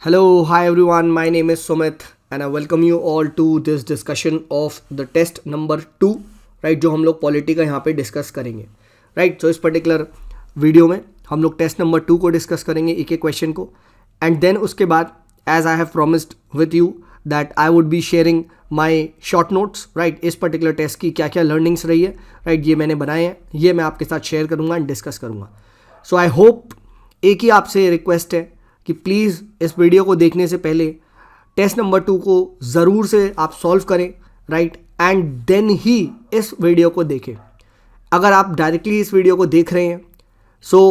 Hello, hi everyone. My name is Sumit and I welcome you all to this discussion of the test number 2, right जो हम लोग polity का यहाँ पे discuss करेंगे. Right तो इस पर्टिकुलर वीडियो में हम लोग टेस्ट नंबर 2 को डिस्कस करेंगे, एक एक क्वेश्चन को. एंड देन उसके बाद as I have promised with you that I would be sharing my short notes. Right इस पर्टिकुलर टेस्ट की क्या क्या लर्निंग्स रही है, राइट ये मैंने बनाए हैं, ये मैं आपके साथ शेयर करूँगा एंड डिस्कस करूँगा. सो आई होप, एक ही आपसे रिक्वेस्ट है कि प्लीज़ इस वीडियो को देखने से पहले टेस्ट नंबर 2 को ज़रूर से आप सॉल्व करें, राइट, एंड देन ही इस वीडियो को देखें. अगर आप डायरेक्टली इस वीडियो को देख रहे हैं so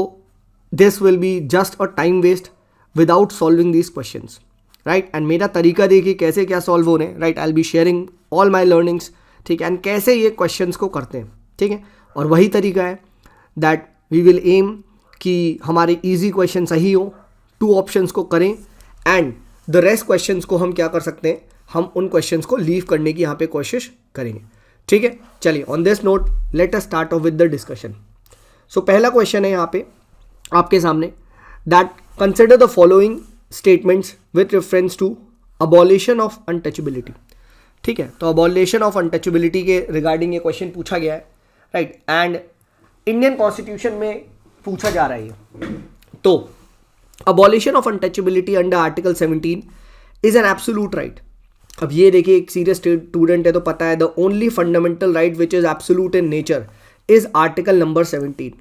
this will be just a time waste without solving these questions, right. And मेरा तरीका देखिए कैसे क्या सॉल्व हो रहे हैं, right. I will be sharing all my learnings, ठीक है, एंड कैसे ये क्वेश्चंस को करते हैं, ठीक है. और वही तरीका है दैट वी विल एम कि हमारे ईजी क्वेश्चन सही हो, 2 ऑप्शंस को करें एंड द रेस्ट क्वेश्चंस को हम क्या कर सकते हैं, हम उन क्वेश्चंस को लीव करने की यहाँ पे कोशिश करेंगे, ठीक है. चलिए on this note let us start off with the discussion. So पहला क्वेश्चन है यहाँ पे आपके सामने, that consider the following statements with reference to abolition of untouchability. ठीक है, तो अबॉलिशन ऑफ अनटचेबिलिटी के रिगार्डिंग ये क्वेश्चन पूछा गया है, राइट, एंड इंडियन कॉन्स्टिट्यूशन में पूछा जा रहा है. तो abolition of untouchability under article 17 is an absolute right. अब ये देखिए, एक सीरियस स्टूडेंट है तो पता है, the only fundamental right which is absolute in nature is article number 17,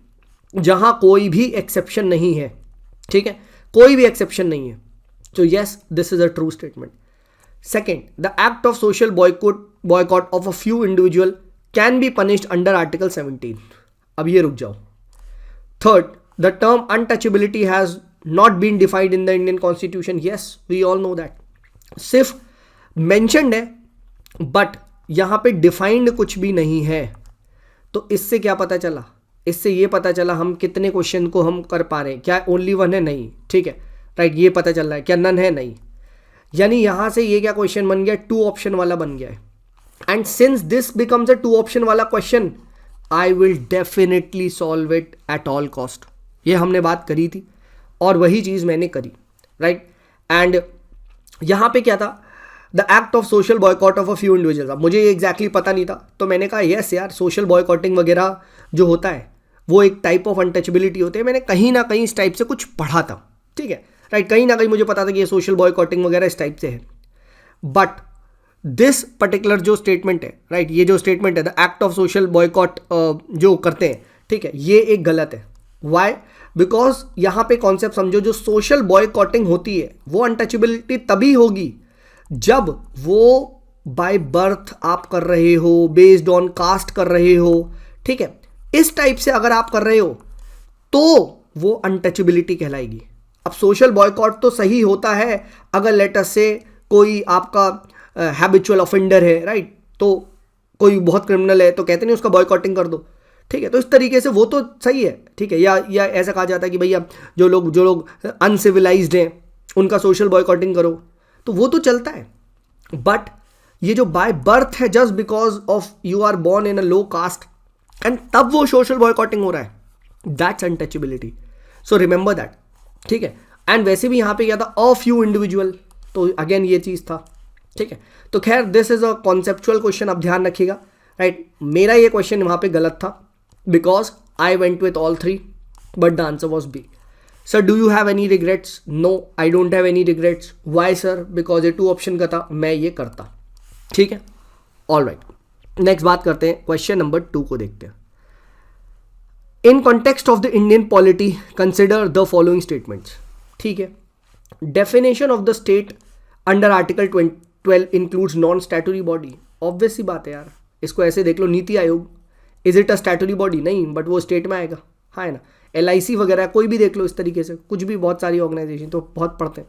जहां कोई भी एक्सेप्शन नहीं है, ठीक है, कोई भी एक्सेप्शन नहीं है. तो yes, this is a true statement. Second, the act of social boycott of a few individual can be punished under article 17. अब ये रुक जाओ. Third, the term untouchability has not been defined in the Indian Constitution. Yes, we all know that. सिर्फ mentioned है but यहाँ पे defined कुछ भी नहीं है. तो इससे क्या पता चला, इससे ये पता चला हम कितने क्वेश्चन को हम कर पा रहे हैं. क्या ओनली वन है? नहीं, ठीक है, राइट, ये पता चल रहा है. क्या नन है? नहीं. यानी यहाँ से ये क्या क्वेश्चन बन गया, 2 ऑप्शन वाला बन गया है. And since this becomes a 2 option वाला question, I will definitely solve it at all cost. ये हमने बात करी थी और वही चीज़ मैंने करी, राइट. एंड यहाँ पे क्या था, the act of social boycott of a few individuals. अब मुझे ये एग्जैक्टली पता नहीं था तो मैंने कहा यस यार, सोशल बॉयकॉटिंग वगैरह जो होता है वो एक टाइप ऑफ अनटचेबिलिटी होती है. मैंने कहीं ना कहीं इस टाइप से कुछ पढ़ा था, ठीक है, राइट, कहीं ना कहीं मुझे पता था कि ये सोशल बॉयकॉटिंग वगैरह इस टाइप से है. बट दिस पर्टिकुलर जो स्टेटमेंट है, राइट, ये जो स्टेटमेंट है the act of social boycott जो करते हैं, ठीक है, ये एक गलत है. वाई? बिकॉज यहाँ पे कॉन्सेप्ट समझो, जो सोशल बॉयकॉटिंग होती है वो अनटचेबिलिटी तभी होगी जब वो बाय बर्थ आप कर रहे हो, बेस्ड ऑन कास्ट कर रहे हो, ठीक है, इस टाइप से अगर आप कर रहे हो तो वो अनटचेबिलिटी कहलाएगी. अब सोशल बॉयकॉट तो सही होता है अगर लेट अस से कोई आपका हैबिचुअल ऑफेंडर है, राइट, तो कोई बहुत क्रिमिनल है तो कहते नहीं उसका बॉयकॉटिंग कर दो, ठीक है, तो इस तरीके से वो तो सही है, ठीक है. या ऐसा कहा जाता है कि भैया जो लोग अनसिविलाइज्ड हैं उनका सोशल बॉयकॉटिंग करो, तो वो तो चलता है. बट ये जो बाय बर्थ है, just because of you are born in a low caste and तब वो सोशल बॉयकॉटिंग हो रहा है, that's untouchability. So remember that, ठीक है. एंड वैसे भी यहाँ पे क्या था, अ फ्यू इंडिविजुअल, तो अगेन ये चीज़ था, ठीक है. तो खैर this is a conceptual question, आप ध्यान रखिएगा, राइट. मेरा ये क्वेश्चन वहाँ पे गलत था because I went with all 3 but the answer was B. Sir, do you have any regrets? No, I don't have any regrets. Why sir? Because ये 2 ऑप्शन का था, मैं ये करता, ठीक है. ऑल राइट, नेक्स्ट बात करते हैं, क्वेश्चन नंबर 2 को देखते हैं. In context of the Indian polity consider the following statements. ठीक है, definition of the state under article 12 includes non statutory body. Obvious सी बात है यार, इसको ऐसे देख लो, NITI Aayog is it a statutory body? नहीं, बट वो स्टेट में आएगा, हाँ है ना. LIC वगैरह कोई भी देख लो इस तरीके से, कुछ भी, बहुत सारी ऑर्गेनाइजेशन तो बहुत पढ़ते हैं.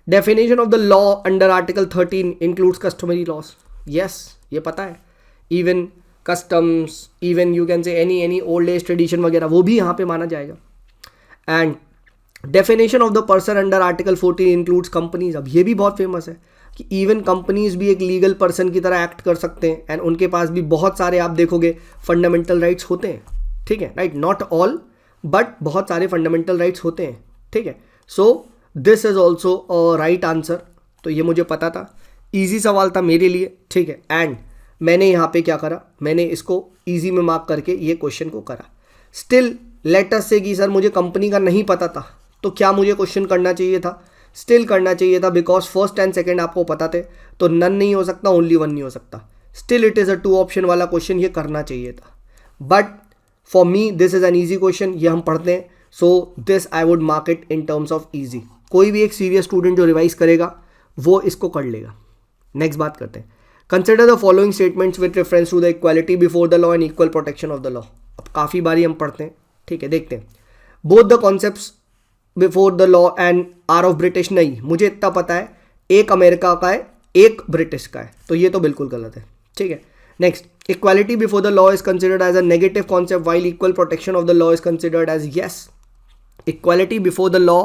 Definition of the law under article 13 includes customary loss. Yes, ये पता है. Even customs, even you can से एनी ओल्ड एज ट्रेडिशन वगैरह, वो भी यहाँ पे माना जाएगा. And definition of the person under article 14 includes companies. अब ये भी बहुत फेमस है कि इवन कंपनीज भी एक लीगल पर्सन की तरह एक्ट कर सकते हैं एंड उनके पास भी बहुत सारे, आप देखोगे, फंडामेंटल राइट्स होते हैं, ठीक है, राइट, नॉट ऑल बट बहुत सारे फंडामेंटल राइट्स होते हैं, ठीक है. So this is also a right answer. तो ये मुझे पता था, ईजी सवाल था मेरे लिए, ठीक है। एंड मैंने यहाँ पे क्या करा, मैंने इसको ईजी में मार्क करके ये क्वेश्चन को करा। स्टिल लेट अस से कि सर मुझे कंपनी का नहीं पता था, तो क्या मुझे क्वेश्चन करना चाहिए था? स्टिल करना चाहिए था, बिकॉज फर्स्ट एंड सेकंड आपको पता थे, तो नन नहीं हो सकता, ओनली वन नहीं हो सकता। Still it is a 2 option वाला क्वेश्चन, ये करना चाहिए था। But for me this is an easy question, ये हम पढ़ते हैं, so this I would mark it in terms of easy. कोई भी एक सीरियस स्टूडेंट जो रिवाइज करेगा वो इसको कर लेगा। नेक्स्ट बात करते हैं, consider the following statements with reference to the equality before the law and equal protection of the law. अब काफ़ी बारी हम पढ़ते हैं, ठीक है, देखते हैं। Both the concepts before the law and are of British, नहीं, मुझे इतना पता है, एक अमेरिका का है, एक ब्रिटिश का है, तो ये तो बिल्कुल गलत है, ठीक है। Next, equality before the law is considered as a negative concept while equal protection of the law is considered as yes. Equality before the law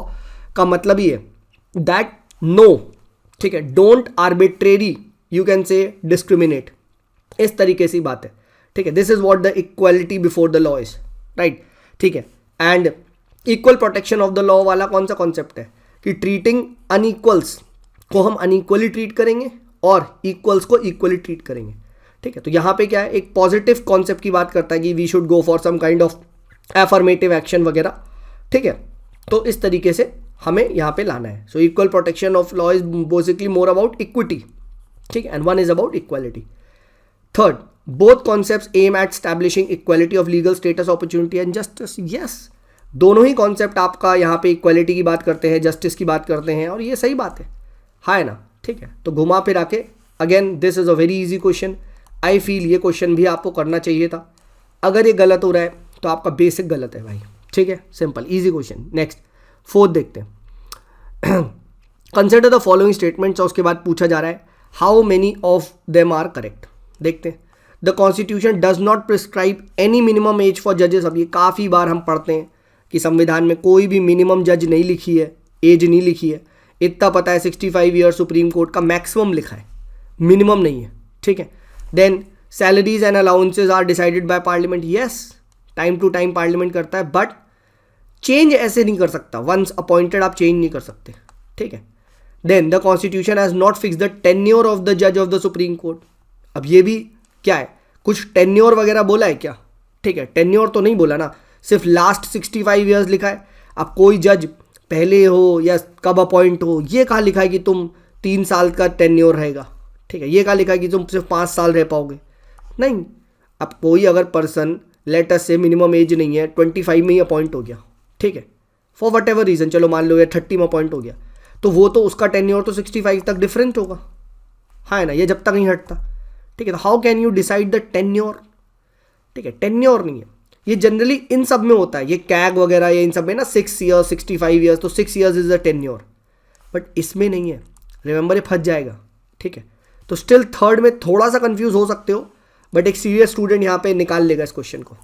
का मतलब ही है दैट नो, ठीक है, don't arbitrary, you can say discriminate, इस तरीके से बात है, ठीक है। This is what the equality before the law is, right, ठीक है। And equal protection of the law वाला कौन सा कॉन्सेप्ट है कि ट्रीटिंग अनइक्वल्स को हम अनइक्वली ट्रीट करेंगे और इक्वल्स को इक्वली ट्रीट करेंगे, ठीक है। तो यहाँ पे क्या है, एक पॉजिटिव कॉन्सेप्ट की बात करता है कि we should go for some kind of affirmative action वगैरह, ठीक है। तो इस तरीके से हमें यहाँ पे लाना है। So equal protection of law is basically more about equity, ठीक है, and one is about equality. Third, both concepts aim at establishing equality of legal status, opportunity and justice. Yes, दोनों ही कॉन्सेप्ट आपका यहाँ पे इक्वालिटी की बात करते हैं, जस्टिस की बात करते हैं, और ये सही बात है ना, ठीक है। तो घुमा फिर आके again this is a very easy question. I feel ये क्वेश्चन भी आपको करना चाहिए था। अगर ये गलत हो रहा है तो आपका बेसिक गलत है भाई, ठीक है, simple easy question. Next, fourth देखते हैं। कंसिडर द फॉलोइंग स्टेटमेंट्स, और उसके बाद पूछा जा रहा है how many of them are correct. देखते हैं, the constitution does not prescribe any minimum age for जजेस। अब ये काफ़ी बार हम पढ़ते हैं कि संविधान में कोई भी मिनिमम जज नहीं लिखी है, एज नहीं लिखी है। इतना पता है 65 ईयर सुप्रीम कोर्ट का मैक्सिमम लिखा है, मिनिमम नहीं है, ठीक है। Then salaries and allowances are decided by Parliament. Yes, time to time Parliament करता है, बट चेंज ऐसे नहीं कर सकता, वंस अपॉइंटेड आप चेंज नहीं कर सकते, ठीक है। Then the constitution has not fix the tenure of the जज ऑफ द सुप्रीम कोर्ट। अब ये भी क्या है, कुछ टेन्योर वगैरह बोला है क्या, ठीक है, टेन्योर तो नहीं बोला ना, सिर्फ लास्ट 65 ईयर्स लिखा है। अब कोई जज पहले हो या कब अपॉइंट हो, ये कहाँ लिखा है कि तुम 3 साल का टेन्योर रहेगा, ठीक है, ये कहाँ लिखा है कि तुम सिर्फ 5 साल रह पाओगे, नहीं। अब कोई अगर पर्सन लेट अस से मिनिमम एज नहीं है, 25 में ही अपॉइंट हो गया, ठीक है, फॉर वट एवर रीज़न, चलो मान लो या 30 में अपॉइंट हो गया, तो वो तो उसका टेन्योर तो 65 तक डिफरेंट होगा, है ना, ये जब तक नहीं हटता, ठीक है। तो how can you decide the tenure, ठीक है, टेन्योर नहीं है, ये जनरली इन सब में होता है, ये कैग वगैरह या इन सब में ना 6 ईयर्स 65 ईयर्स, तो 6 years is the tenure, but इसमें नहीं है, रिमेंबर, ये फंस जाएगा, ठीक है। तो स्टिल थर्ड में थोड़ा सा कंफ्यूज हो सकते हो, बट एक सीरियस स्टूडेंट यहाँ पे निकाल लेगा इस क्वेश्चन को।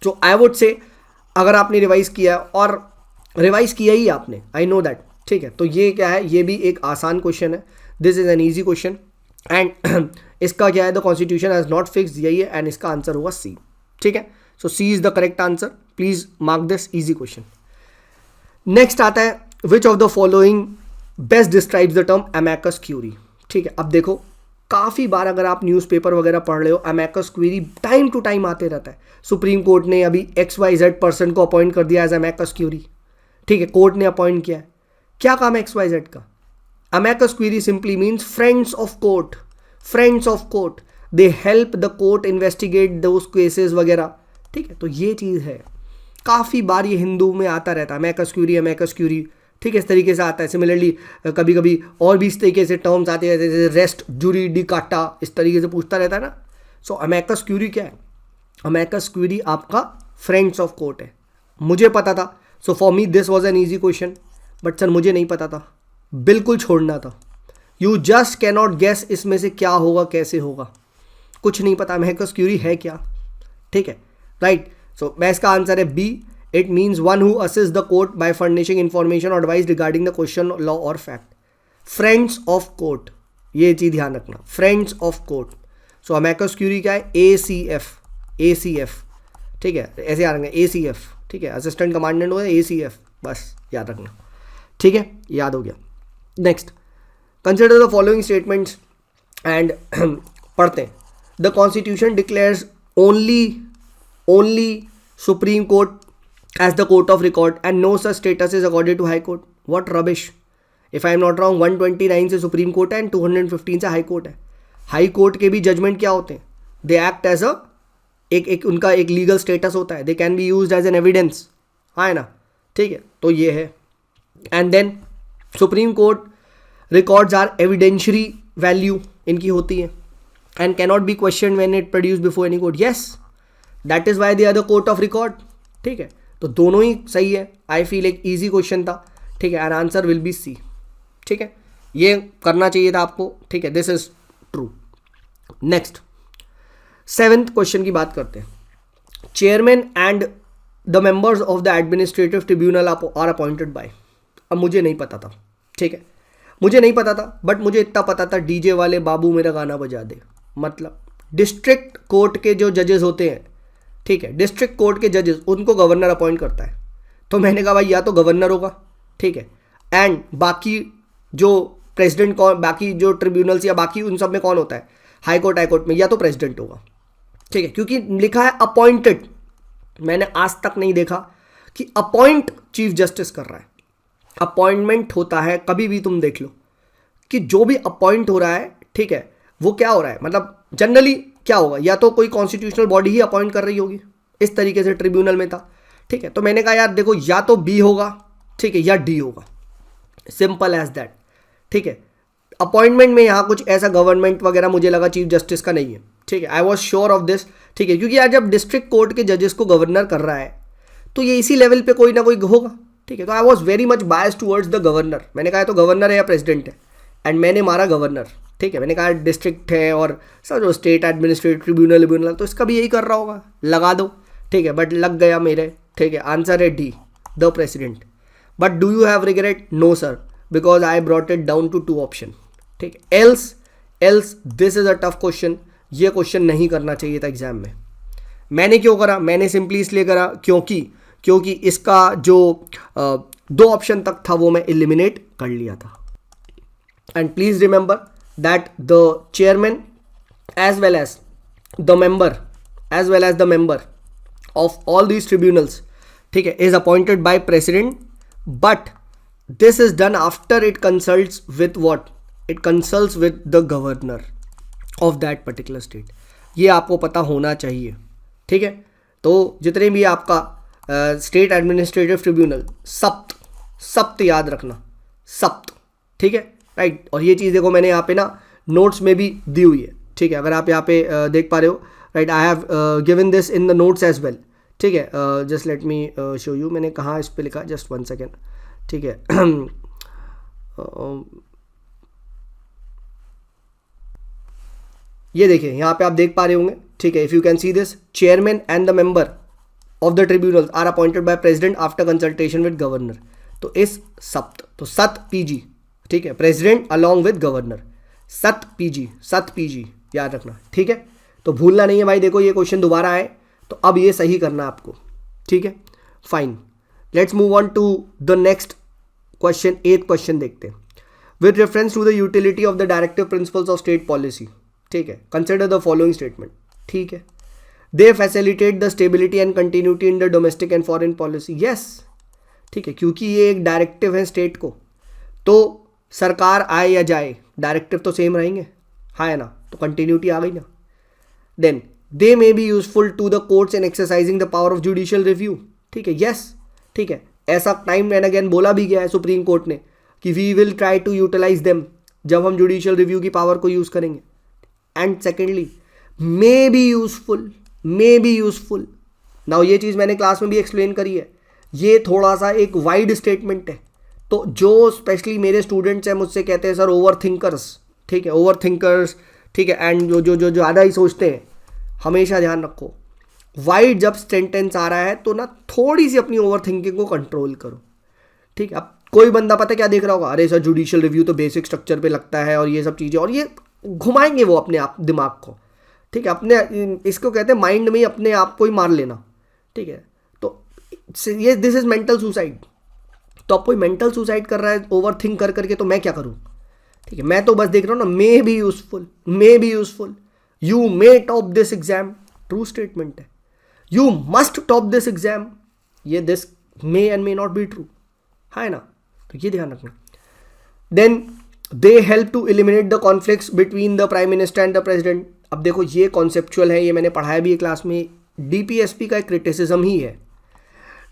तो आई वुड से अगर आपने रिवाइज किया, और रिवाइज किया ही आपने, आई नो दैट, ठीक है, तो ये क्या है, ये भी एक आसान क्वेश्चन है, this is an easy question. And इसका क्या है, the constitution has not fix, यही है, एंड इसका आंसर होगा सी, ठीक है। So C is the correct answer, please mark this easy question. Next आता है, which of the following best describes the term amicus curiae, ठीक है। अब देखो, काफ़ी बार अगर आप न्यूज़पेपर वगैरह पढ़ रहे हो, अमेकस क्यूरी टाइम टू टाइम आते रहता है। सुप्रीम कोर्ट ने अभी XYZ पर्सन को अपॉइंट कर दिया एज अमेकस क्यूरी, ठीक है, कोर्ट ने अपॉइंट किया है, क्या काम है XYZ का? Amicus curiae simply means friends of court, friends of court, they help the court investigate those cases वगैरह, ठीक है। तो ये चीज़ है, काफ़ी बार ये हिंदू में आता रहता है, अमेकस क्यूरी, अमेकस क्यूरी, ठीक है, इस तरीके से आता है। सिमिलरली कभी कभी और भी इस तरीके से टर्म्स आते हैं, जैसे रेस्ट जूरी डी काटा, इस तरीके से पूछता रहता है ना। सो अमेकस क्यूरी क्या है, अमेकस क्यूरी आपका फ्रेंड्स ऑफ कोर्ट है, मुझे पता था। So for me this was an easy question, but sir मुझे नहीं पता था, बिल्कुल छोड़ना था। यू जस्ट कैनॉट गेस इसमें से क्या होगा, कैसे होगा, कुछ नहीं पता अमेकस क्यूरी है क्या, ठीक है, राइट। सो मैं इसका आंसर है B, it means one who assist the court by furnishing information और advice regarding the question, law और फैक्ट। फ्रेंड्स ऑफ कोर्ट, ये चीज़ ध्यान रखना, friends of court. So amicus curiae क्या है, ACF, ठीक है, ऐसे याद रखना, ACF, ठीक है, असिस्टेंट कमांडेंट हो ACF, बस याद रखना, ठीक है, याद हो गया। Next, consider the following statements and पढ़ते हैं। The constitution declares only supreme court as the court of record and no such status is accorded to high court. What rubbish. If I am not wrong 129 से supreme court है and 215 से high court है। High court के भी judgement क्या होते हैं? They act as एक उनका एक लीगल स्टेटस होता है, they can be used as an evidence, हाँ है ना, ठीक है। तो ये है। And then Supreme Court records are evidentiary value इनकी होती है and cannot be question when it produce before any court. Yes, that is why they are the court of record, ठीक है। तो दोनों ही सही है। आई फील एक इजी क्वेश्चन था, ठीक है, एंड आंसर विल बी सी, ठीक है, ये करना चाहिए था आपको, ठीक है, this is true. Next 7th question की बात करते हैं। Chairman and the members of the administrative tribunal are appointed by. अब मुझे नहीं पता था, ठीक है, मुझे नहीं पता था, बट मुझे इतना पता था डीजे वाले बाबू मेरा गाना बजा दे। मतलब डिस्ट्रिक्ट कोर्ट के जो जजेस होते हैं, ठीक है, डिस्ट्रिक्ट कोर्ट के जजेस, उनको गवर्नर अपॉइंट करता है। तो मैंने कहा भाई या तो गवर्नर होगा, ठीक है, एंड बाकी जो प्रेसिडेंट कौन, बाकी जो ट्रिब्यूनल्स या बाकी उन सब में कौन होता है, हाई कोर्ट में या तो प्रेसिडेंट होगा, ठीक है, क्योंकि लिखा है अपॉइंटेड। मैंने आज तक नहीं देखा कि अपॉइंट चीफ जस्टिस कर रहा है। अपॉइंटमेंट होता है, कभी भी तुम देख लो कि जो भी अपॉइंट हो रहा है, ठीक है, वो क्या हो रहा है, मतलब जनरली क्या होगा, या तो कोई कॉन्स्टिट्यूशनल बॉडी ही अपॉइंट कर रही होगी, इस तरीके से ट्रिब्यूनल में था, ठीक है। तो मैंने कहा यार देखो या तो बी होगा, ठीक है, या डी होगा, सिंपल एज दैट, ठीक है। अपॉइंटमेंट में यहाँ कुछ ऐसा गवर्नमेंट वगैरह मुझे लगा चीफ जस्टिस का नहीं है, ठीक है, आई वॉज श्योर ऑफ दिस, ठीक है, क्योंकि यार जब डिस्ट्रिक्ट कोर्ट के जजेस को गवर्नर कर रहा है तो ये इसी लेवल पे कोई ना कोई होगा, ठीक है। तो I was very much biased towards the governor. मैंने कहा तो गवर्नर है या प्रेसिडेंट है, एंड मैंने मारा गवर्नर, ठीक है। मैंने कहा डिस्ट्रिक्ट है और सर जो स्टेट एडमिनिस्ट्रेटिव ट्रिब्यूनल तो इसका भी यही कर रहा होगा, लगा दो, ठीक है, बट लग गया मेरे, ठीक है। आंसर है D, the president. But do you have regret? No sir, because I brought it down to 2 option, ठीक है। Else this is a tough question, ये क्वेश्चन नहीं करना चाहिए था एग्जाम में। मैंने क्यों करा? मैंने सिंपली इसलिए करा क्योंकि इसका जो 2 ऑप्शन तक था वो मैं एलिमिनेट कर लिया था। And please remember that the chairman as well as the member of all these tribunals, ठीक है, is appointed by president, but this is done after it consults with what? It consults with the governor of that particular state. ये आपको पता होना चाहिए, ठीक है। तो जितने भी आपका स्टेट एडमिनिस्ट्रेटिव ट्रिब्यूनल, सप्त याद रखना, सप्त, ठीक है, राइट। और ये चीज़ देखो मैंने यहाँ पे ना नोट्स में भी दी हुई है, ठीक है, अगर आप यहाँ पे देख पा रहे हो, right. I have given this in the notes as well, ठीक है। Just let me show you, मैंने कहाँ इस पे लिखा, जस्ट 1 सेकेंड, ठीक है। ये देखिए यहाँ पे आप देख पा रहे होंगे, ठीक है। If you can see this, chairman and the member of the tribunal are appointed by president after consultation with governor. तो इस सप्त, तो सत पीजी, ठीक है, प्रेसिडेंट अलॉन्ग विद गवर्नर, सत पीजी याद रखना, ठीक है। तो भूलना नहीं है भाई। देखो ये क्वेश्चन दोबारा आए तो अब ये सही करना आपको, ठीक है, fine. Let's move on to the next question. 8th question देखते हैं। With reference to the utility of the directive principles of state policy, ठीक है, कंसिडर द फॉलोइंग स्टेटमेंट, ठीक है। They facilitate the stability and continuity in the domestic and foreign policy. Yes, ठीक है, क्योंकि ये एक डायरेक्टिव है स्टेट को, तो सरकार आए या जाए डायरेक्टिव तो सेम रहेंगे, हाँ है ना, तो कंटिन्यूटी आ गई ना। Then they may be useful to the courts in exercising the power of judicial review, ठीक है, यस, ठीक है। ऐसा टाइम एंड अगेन बोला भी गया है सुप्रीम कोर्ट ने कि we will try to utilise them जब हम जुडिशियल रिव्यू की पावर को यूज़ करेंगे। And secondly may be useful. Now ये चीज़ मैंने क्लास में भी एक्सप्लेन करी है, ये थोड़ा सा एक वाइड स्टेटमेंट है। तो जो स्पेशली मेरे स्टूडेंट्स हैं मुझसे कहते हैं सर ओवर थिंकर्स, ठीक है, ओवर थिंकर्स, ठीक है, एंड जो ज़्यादा ही सोचते हैं, हमेशा ध्यान रखो वाइड जब सेंटेंस आ रहा है तो ना थोड़ी सी अपनी ओवर थिंकिंग को कंट्रोल करो, ठीक है। अब कोई बंदा पता क्या देख रहा होगा, अरे सर जुडिशियल रिव्यू तो बेसिक स्ट्रक्चर पे लगता है और ये सब चीज़ें, और ये घुमाएंगे वो अपने आप दिमाग को, ठीक है, अपने इसको कहते हैं माइंड में ही अपने आप को ही मार लेना, ठीक है। तो ये दिस इज मेंटल सुसाइड, तो अब कोई मेंटल सुसाइड कर रहा है ओवर थिंक कर करके, तो मैं क्या करूँ? ठीक है, मैं तो बस देख रहा हूँ ना, may be useful, you may top this exam, true statement है, you must top this exam, ये this may and may not be true, है ना? तो ये ध्यान रखना. Then they help to eliminate the conflicts between the prime minister and the president. अब देखो ये कॉन्सेप्चुअल है, ये मैंने पढ़ाया भी है क्लास में. डीपीएसपी का एक क्रिटिसिज्म ही है.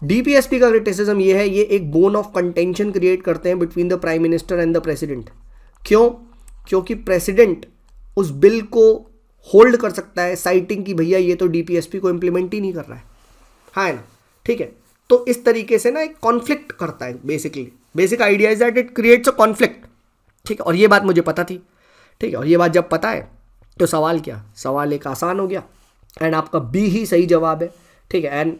डीपीएसपी का क्रिटिसिज्म ये है, ये एक बोन ऑफ कंटेंशन क्रिएट करते हैं between the prime minister and the president. क्यों? क्योंकि प्रेसिडेंट उस बिल को होल्ड कर सकता है साइटिंग कि भैया ये तो डीपीएसपी को इंप्लीमेंट ही नहीं कर रहा है ना? ठीक है. तो इस तरीके से ना एक कॉन्फ्लिक्ट करता है basically. Basic idea is that it creates a conflict. ठीक है, और ये बात मुझे पता थी. ठीक है, और ये बात जब पता है तो सवाल क्या? सवाल एक आसान हो गया एंड आपका बी ही सही जवाब है. ठीक है, and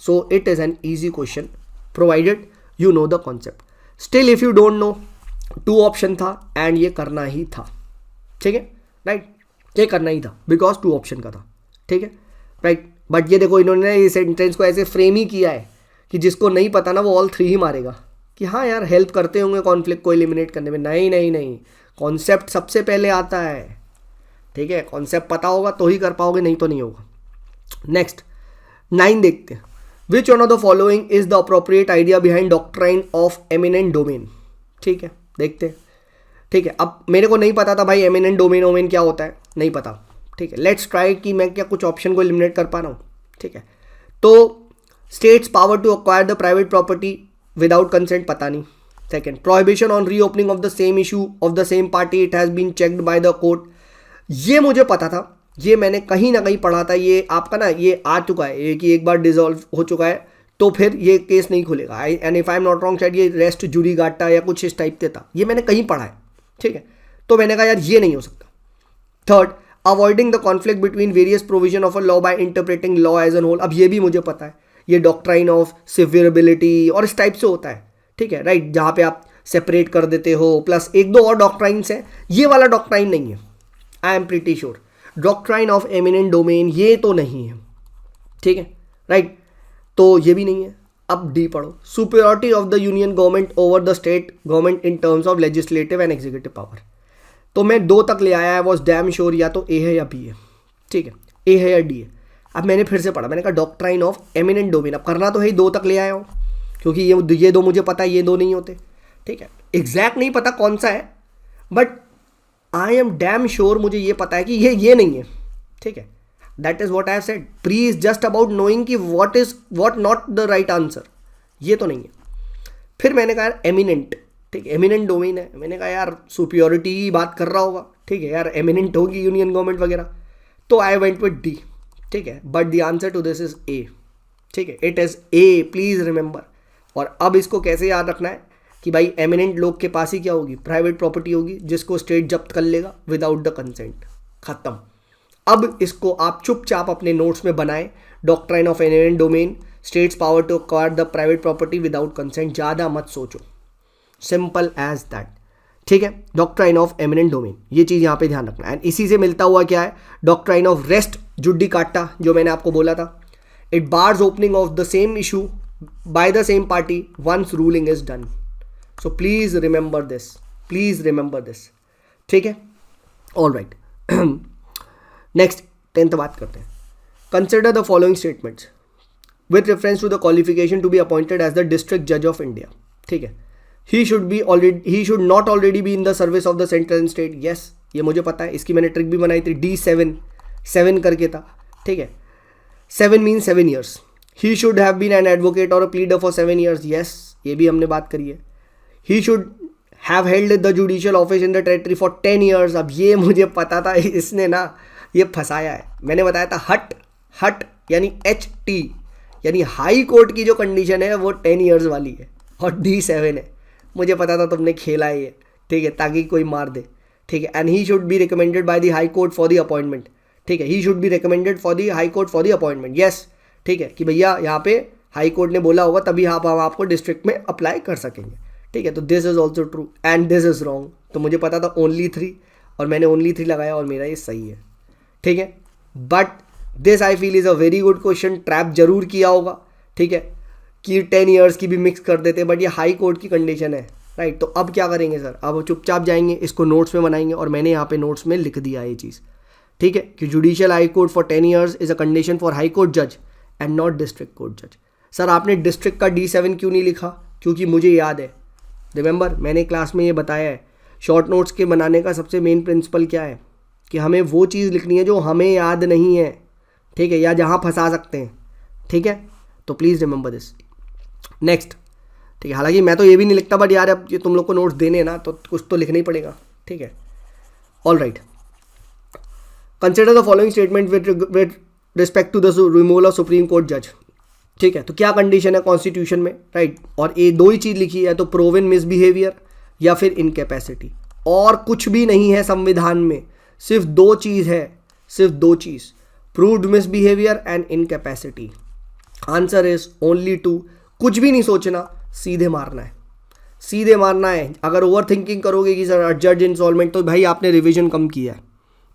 so it is an easy question provided you know the concept. Still if you don't no, 2 option था एंड ये करना ही था. ठीक है, राइट, ये करना ही था बिकॉज 2 ऑप्शन का था. ठीक है, राइट. बट ये देखो इन्होंने इस सेंटेंस को ऐसे फ्रेम ही किया है कि जिसको नहीं पता ना वो ऑल 3 ही मारेगा कि हाँ यार हेल्प करते होंगे कॉन्फ्लिक्ट को एलिमिनेट करने में. नहीं, कॉन्सेप्ट सबसे पहले आता है. ठीक है, कॉन्सेप्ट पता होगा तो ही कर पाओगे, नहीं तो नहीं होगा. नेक्स्ट 9 देखते हैं. Which one of the following is the appropriate idea behind doctrine of eminent domain. ठीक है, देखते हैं. ठीक है, अब मेरे को नहीं पता था भाई एमिनेंट डोमेन क्या होता है, नहीं पता. ठीक है, लेट्स ट्राई कि मैं क्या कुछ ऑप्शन को एलिमिनेट कर पा रहा हूँ. ठीक है, तो state's power to acquire the private property without consent, पता नहीं. Second, prohibition on reopening of the same issue of the same party, it has been checked by the court. ये मुझे पता था, ये मैंने कहीं ना कहीं पढ़ा था. ये आपका ना ये आ चुका है, ये कि एक बार डिसॉल्व हो चुका है तो फिर ये केस नहीं खुलेगा. And if I am not wrong शायद ये रेस्ट जूडिकाटा या कुछ इस टाइप से था, ये मैंने कहीं पढ़ा है. ठीक है, तो मैंने कहा यार ये नहीं हो सकता. Third, avoiding the conflict between various provision of a law by interpreting law as an whole. अब ये भी मुझे पता है, ये डॉक्ट्राइन ऑफ सिवियरबिलिटी और इस टाइप से होता है. ठीक है, राइट, जहाँ पे आप सेपरेट कर देते हो, प्लस 1-2 और डॉक्ट्राइन्स हैं. ये वाला डॉक्ट्राइन नहीं है, I am pretty sure. Doctrine of eminent domain ये तो नहीं है. ठीक है, राइट, तो ये भी नहीं है. अब डी पढ़ो. Superiority of the union government over the state government in terms of legislative and executive power. तो मैं 2 तक ले आया है, वॉज डैम श्योर या तो ए है या बी है. ठीक है, ए है या डी है. अब मैंने फिर से पढ़ा, मैंने कहा डॉक्ट्राइन ऑफ एमिनेंट डोमेन. अब करना तो है ही, 2 तक ले आया हूँ क्योंकि ये 2 मुझे पता है, ये 2 नहीं होते. ठीक है, एग्जैक्ट नहीं पता कौन सा है, but I am damn sure मुझे ये पता है कि ये नहीं है. ठीक है, that is what I have said. Pre is just about knowing कि what not the right answer. ये तो नहीं है. फिर मैंने कहा यार एमिनेंट. ठीक है, एमिनेंट डोमेन है. मैंने कहा यार सुपीरियरिटी की बात कर रहा होगा. ठीक है यार, एमिनेंट होगी यूनियन गवर्नमेंट वगैरह, तो आई वेंट विद डी. ठीक है, but the answer to this is A. ठीक है, it is A, please remember. और अब इसको कैसे याद रखना है कि भाई एमिनेंट लोग के पास ही क्या होगी, प्राइवेट प्रॉपर्टी होगी जिसको स्टेट जब्त कर लेगा विदाउट द कंसेंट. खत्म. अब इसको आप चुपचाप अपने नोट्स में बनाएं. Doctrine of eminent domain, state's power to acquire the private property without consent. ज़्यादा मत सोचो, सिंपल एज दैट. ठीक है, डॉक्ट्राइन ऑफ एमिनेंट डोमेन, ये चीज़ यहाँ पे ध्यान रखना. एंड इसी से मिलता हुआ क्या है, डॉक्ट्राइन ऑफ रेस्ट जुडिकाटा, जो मैंने आपको बोला था. It bars opening of the same issue by the same party once ruling is done. So please remember this. ठीक है, ऑल राइट. नेक्स्ट 10th बात करते हैं. Consider the following statements with reference to the qualification to be appointed as the district जज of India. ठीक है, he should not already be in the service of the central and state. yes, ये मुझे पता है, इसकी मैंने trick भी बनाई थी. D7 करके था. ठीक है, 7 means 7 years. he should have been an advocate or a pleader for 7 years. yes, ये भी हमने बात करी है. he should have held the judicial office in the territory for 10 years. अब ये मुझे पता था, इसने ना ये फंसाया है. मैंने बताया था हट यानी HT यानी हाई कोर्ट की जो कंडीशन है वो 10 years वाली है और D7 है. मुझे पता था तुमने खेला है ये. ठीक है, ताकि कोई मार दे. ठीक है, and he should be recommended by the high court for the appointment. ठीक है, he should be recommended for the high court for the appointment. Yes, ठीक है, कि भैया यहाँ पे हाई कोर्ट ने बोला होगा तभी हम आपको डिस्ट्रिक्ट में अप्लाई कर सकेंगे. ठीक है, तो this is also true and this is wrong. तो मुझे पता था ओनली 3 और मैंने ओनली 3 लगाया और मेरा ये सही है. ठीक है, but this I feel is a very good question. Trap जरूर किया होगा. ठीक है, कि 10 ईयर्स की भी मिक्स कर देते, बट ये हाई कोर्ट की कंडीशन है, राइट। तो अब क्या करेंगे सर, अब चुपचाप जाएंगे, इसको नोट्स में बनाएंगे, और मैंने यहाँ पे नोट्स में लिख दिया ये चीज़, ठीक है, कि judicial high court for 10 years is a condition for high court जज एंड नॉट डिस्ट्रिक्ट कोर्ट जज। सर आपने डिस्ट्रिक्ट का D7 क्यों नहीं लिखा? क्योंकि मुझे याद है, रिमेंबर मैंने क्लास में ये बताया है, शॉर्ट नोट्स के बनाने का सबसे मेन प्रिंसिपल क्या है कि हमें वो चीज़ लिखनी है जो हमें याद नहीं है, ठीक है, या जहाँ फंसा सकते हैं, ठीक है। तो प्लीज़ रिमेंबर दिस। नेक्स्ट, ठीक है, हालांकि मैं तो ये भी नहीं लिखता, बट यार अब ये तुम लोग को नोट्स देने ना, तो कुछ तो लिखना ही पड़ेगा, ठीक है। All right, consider the following statement with respect to the removal of supreme court जज, ठीक है। तो क्या कंडीशन है कॉन्स्टिट्यूशन में, राइट, और ये दो ही चीज़ लिखी है, तो प्रोवन मिसबिहेवियर या फिर इनकैपेसिटी, और कुछ भी नहीं है संविधान में, सिर्फ दो चीज़ है, सिर्फ दो चीज़, proved misbehaviour and incapacity. Answer is only two, कुछ भी नहीं सोचना, सीधे मारना है, सीधे मारना है। अगर ओवर थिंकिंग करोगे कि सर जज इंस्टॉलमेंट, तो भाई आपने रिविजन कम किया है,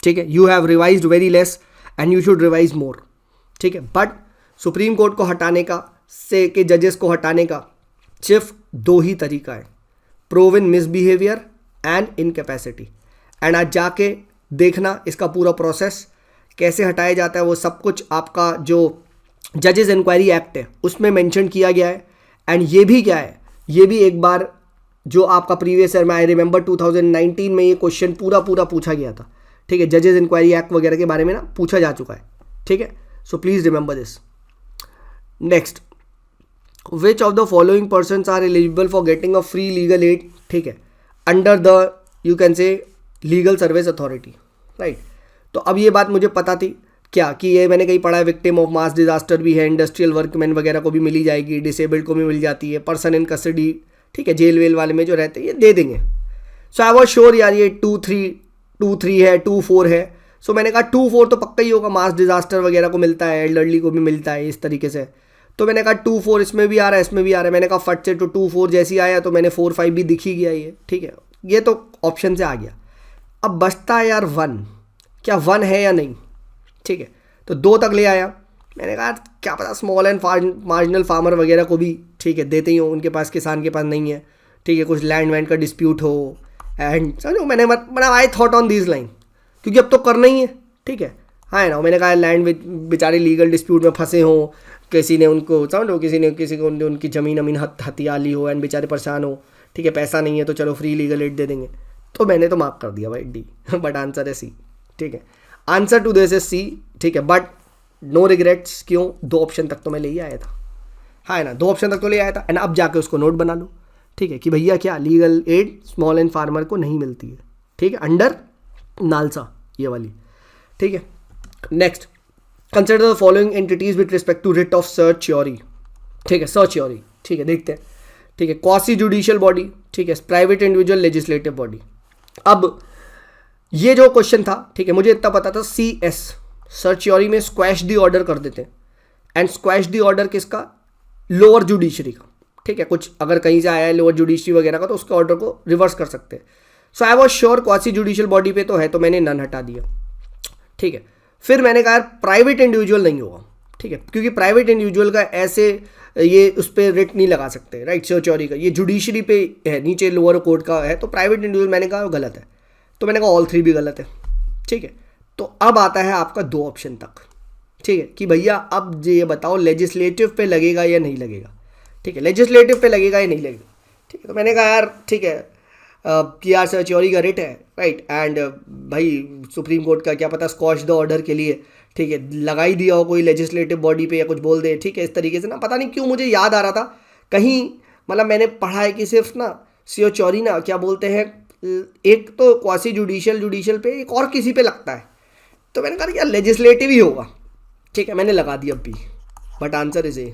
ठीक है, you have revised very less and you should revise more, ठीक है। बट सुप्रीम कोर्ट को हटाने का, से के जजेस को हटाने का सिर्फ दो ही तरीका है, proven misbehaviour and incapacity. And आज जाके देखना इसका पूरा प्रोसेस कैसे हटाया जाता है, वो सब कुछ आपका जो जजेस इंक्वायरी एक्ट है उसमें मेंशन किया गया है। एंड ये भी क्या है, ये भी एक बार जो आपका प्रीवियस ईयर में, आई रिमेंबर 2019 में ये क्वेश्चन पूरा पूछा गया था, ठीक है, जजेस इंक्वायरी एक्ट वगैरह के बारे में ना पूछा जा चुका है, ठीक है। So please remember this. Next, which of the following persons are eligible for getting a free legal aid, ठीक है, under the you can say legal service authority, right. तो अब ये बात मुझे पता थी क्या, कि ये मैंने कहीं पढ़ा है, विक्टिम ऑफ मास डिजास्टर भी है, इंडस्ट्रियल वर्कमैन वगैरह को भी मिली जाएगी, डिसेबल्ड को भी मिल जाती है, पर्सन इन कस्टडी, ठीक है, जेल वेल वाले में जो रहते हैं ये दे देंगे। सो आई वॉज श्योर यार ये 2-3 है, 2-4 है। सो मैंने कहा 2-4 तो पक्का ही होगा, मास डिजास्टर वगैरह को मिलता है, एल्डरली को भी मिलता है, इस तरीके से। तो मैंने कहा 2-4 इसमें भी आ रहा है, इसमें भी आ रहा है, मैंने कहा फट से तो 2-4 जैसी आया, तो मैंने 4-5 भी दिख ही गया ये, ठीक है, ये तो ऑप्शन से आ गया। अब बचता है यार 1, क्या 1 है या नहीं, ठीक है। तो 2 तक ले आया, मैंने कहा क्या पता स्मॉल एंड मार्जिनल फार्मर वगैरह को भी, ठीक है, देते ही हो, उनके पास, किसान के पास नहीं है, ठीक है, कुछ लैंड वैंड का डिस्प्यूट हो, एंड समझो मैंने मतलब I thought on this line, क्योंकि अब तो करना ही है, ठीक है। हाँ ना, मैंने कहा लैंड में बेचारे लीगल डिस्प्यूट में फंसे हों, किसी ने उनको समझो, किसी को उनकी ज़मीन हथिया ली हो, एंड बेचारे परेशान हो, ठीक है, पैसा नहीं है, तो चलो फ्री लीगल एड दे देंगे, तो मैंने तो मार्क कर दिया भाई डी, बट आंसर है सी, ठीक है, answer to this is C, ठीक है। बट नो रिग्रेट्स, क्यों, 2 ऑप्शन तक तो मैं ले ही आया था, हाँ ना, 2 ऑप्शन तक तो ले आया था। एंड अब जाके उसको नोट बना लो, ठीक है, कि भैया क्या legal aid small and farmer को नहीं मिलती है, ठीक है, अंडर नालसा ये वाली, ठीक है। Next, consider the following entities with respect to writ of certiorari, ठीक है, सर्चियोरी, ठीक है, देखते हैं, ठीक है, क्वासी जुडिशियल बॉडी, ठीक है, प्राइवेट इंडिविजुअल लेजिस्लेटिव बॉडी। अब ये जो क्वेश्चन था, ठीक है, मुझे इतना पता था CS सर्चियोरी में स्क्वैश दी ऑर्डर कर देते हैं, एंड स्क्वैश दी ऑर्डर किसका, लोअर जुडिशरी का, ठीक है, कुछ अगर कहीं से आया है लोअर जुडिशरी वगैरह का, तो उसके ऑर्डर को रिवर्स कर सकते हैं। So I was sure quasi judicial body पे तो है, तो मैंने नन हटा दिया, ठीक है। फिर मैंने कहा प्राइवेट इंडिविजुअल नहीं होगा, ठीक है, क्योंकि प्राइवेट इंडिविजुअल का ऐसे ये उस पर रेट नहीं लगा सकते, राइट, सर्चियोरी का, ये जुडिशरी पे है, नीचे लोअर कोर्ट का है, तो प्राइवेट इंडिविजुअल मैंने कहा गलत है, तो मैंने कहा ऑल 3 भी गलत है, ठीक है। तो अब आता है आपका 2 ऑप्शन तक, ठीक है, कि भैया अब ये बताओ लेजिस्लेटिव पे लगेगा या नहीं लगेगा, ठीक है, लेजिस्लेटिव पे लगेगा या नहीं लगेगा, ठीक है। तो मैंने कहा यार ठीक है, कि यार सर्चियोरी का रेट है, राइट, एंड भाई सुप्रीम कोर्ट का क्या पता स्क्वैश द ऑर्डर के लिए, ठीक है, लगा ही दिया हो कोई लेजिस्लेटिव बॉडी पे या कुछ बोल दे, ठीक है, इस तरीके से ना, पता नहीं क्यों मुझे याद आ रहा था कहीं, मतलब मैंने पढ़ा है कि सिर्फ ना सर्चियोरी ना क्या बोलते हैं, एक तो क्वासी जुडिशियल पे एक और किसी पे लगता है, तो मैंने कहा यार लेजिस्लेटिव ही होगा, ठीक है, मैंने लगा दिया अब भी, बट आंसर इज ए,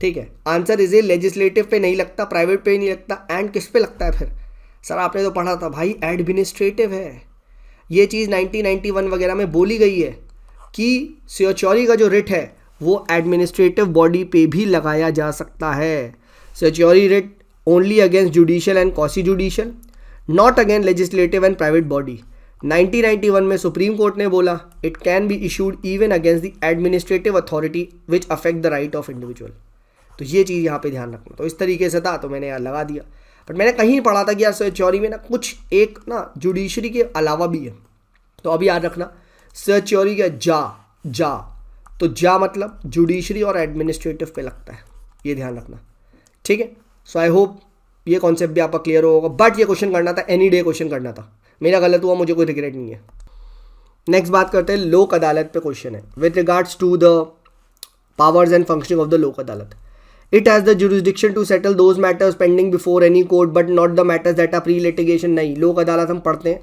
ठीक है, आंसर इज ए, लेजिस्लेटिव पे नहीं लगता, प्राइवेट पे ही नहीं लगता, एंड किस पे लगता है फिर, सर आपने तो पढ़ा था भाई एडमिनिस्ट्रेटिव है, ये चीज़ 1991 वगैरह में बोली गई है कि सर्चियोरी का जो रिट है वो एडमिनिस्ट्रेटिव बॉडी पे भी लगाया जा सकता है। Certiorari writ only against judicial and quasi judicial, not against legislative and private body. 1991 में सुप्रीम कोर्ट ने बोला it can be issued even against the administrative authority which affect the right of individual. तो ये चीज़ यहाँ पे ध्यान रखना। तो इस तरीके से था तो मैंने यार लगा दिया, बट मैंने कहीं पढ़ा था कि यार सर्च्योरी में ना कुछ एक ना जुडिशरी के अलावा भी है। तो अभी याद रखना सर्च्योरी का जा तो जा मतलब जुडिशरी और एडमिनिस्ट्रेटिव पे लगता है, ये ध्यान रखना, ठीक है। सो आई होप ये कॉन्सेप्ट भी आपका क्लियर होगा, बट ये क्वेश्चन करना था, एनी डे क्वेश्चन करना था, मेरा गलत हुआ, मुझे कोई रिग्रेट नहीं है। नेक्स्ट बात करते हैं लोक अदालत पे क्वेश्चन है with regards to the powers and functioning of the Lok Adalat. It has the jurisdiction to settle those matters pending before any court but not the matters that are pre litigation. नहीं, लोक अदालत हम पढ़ते हैं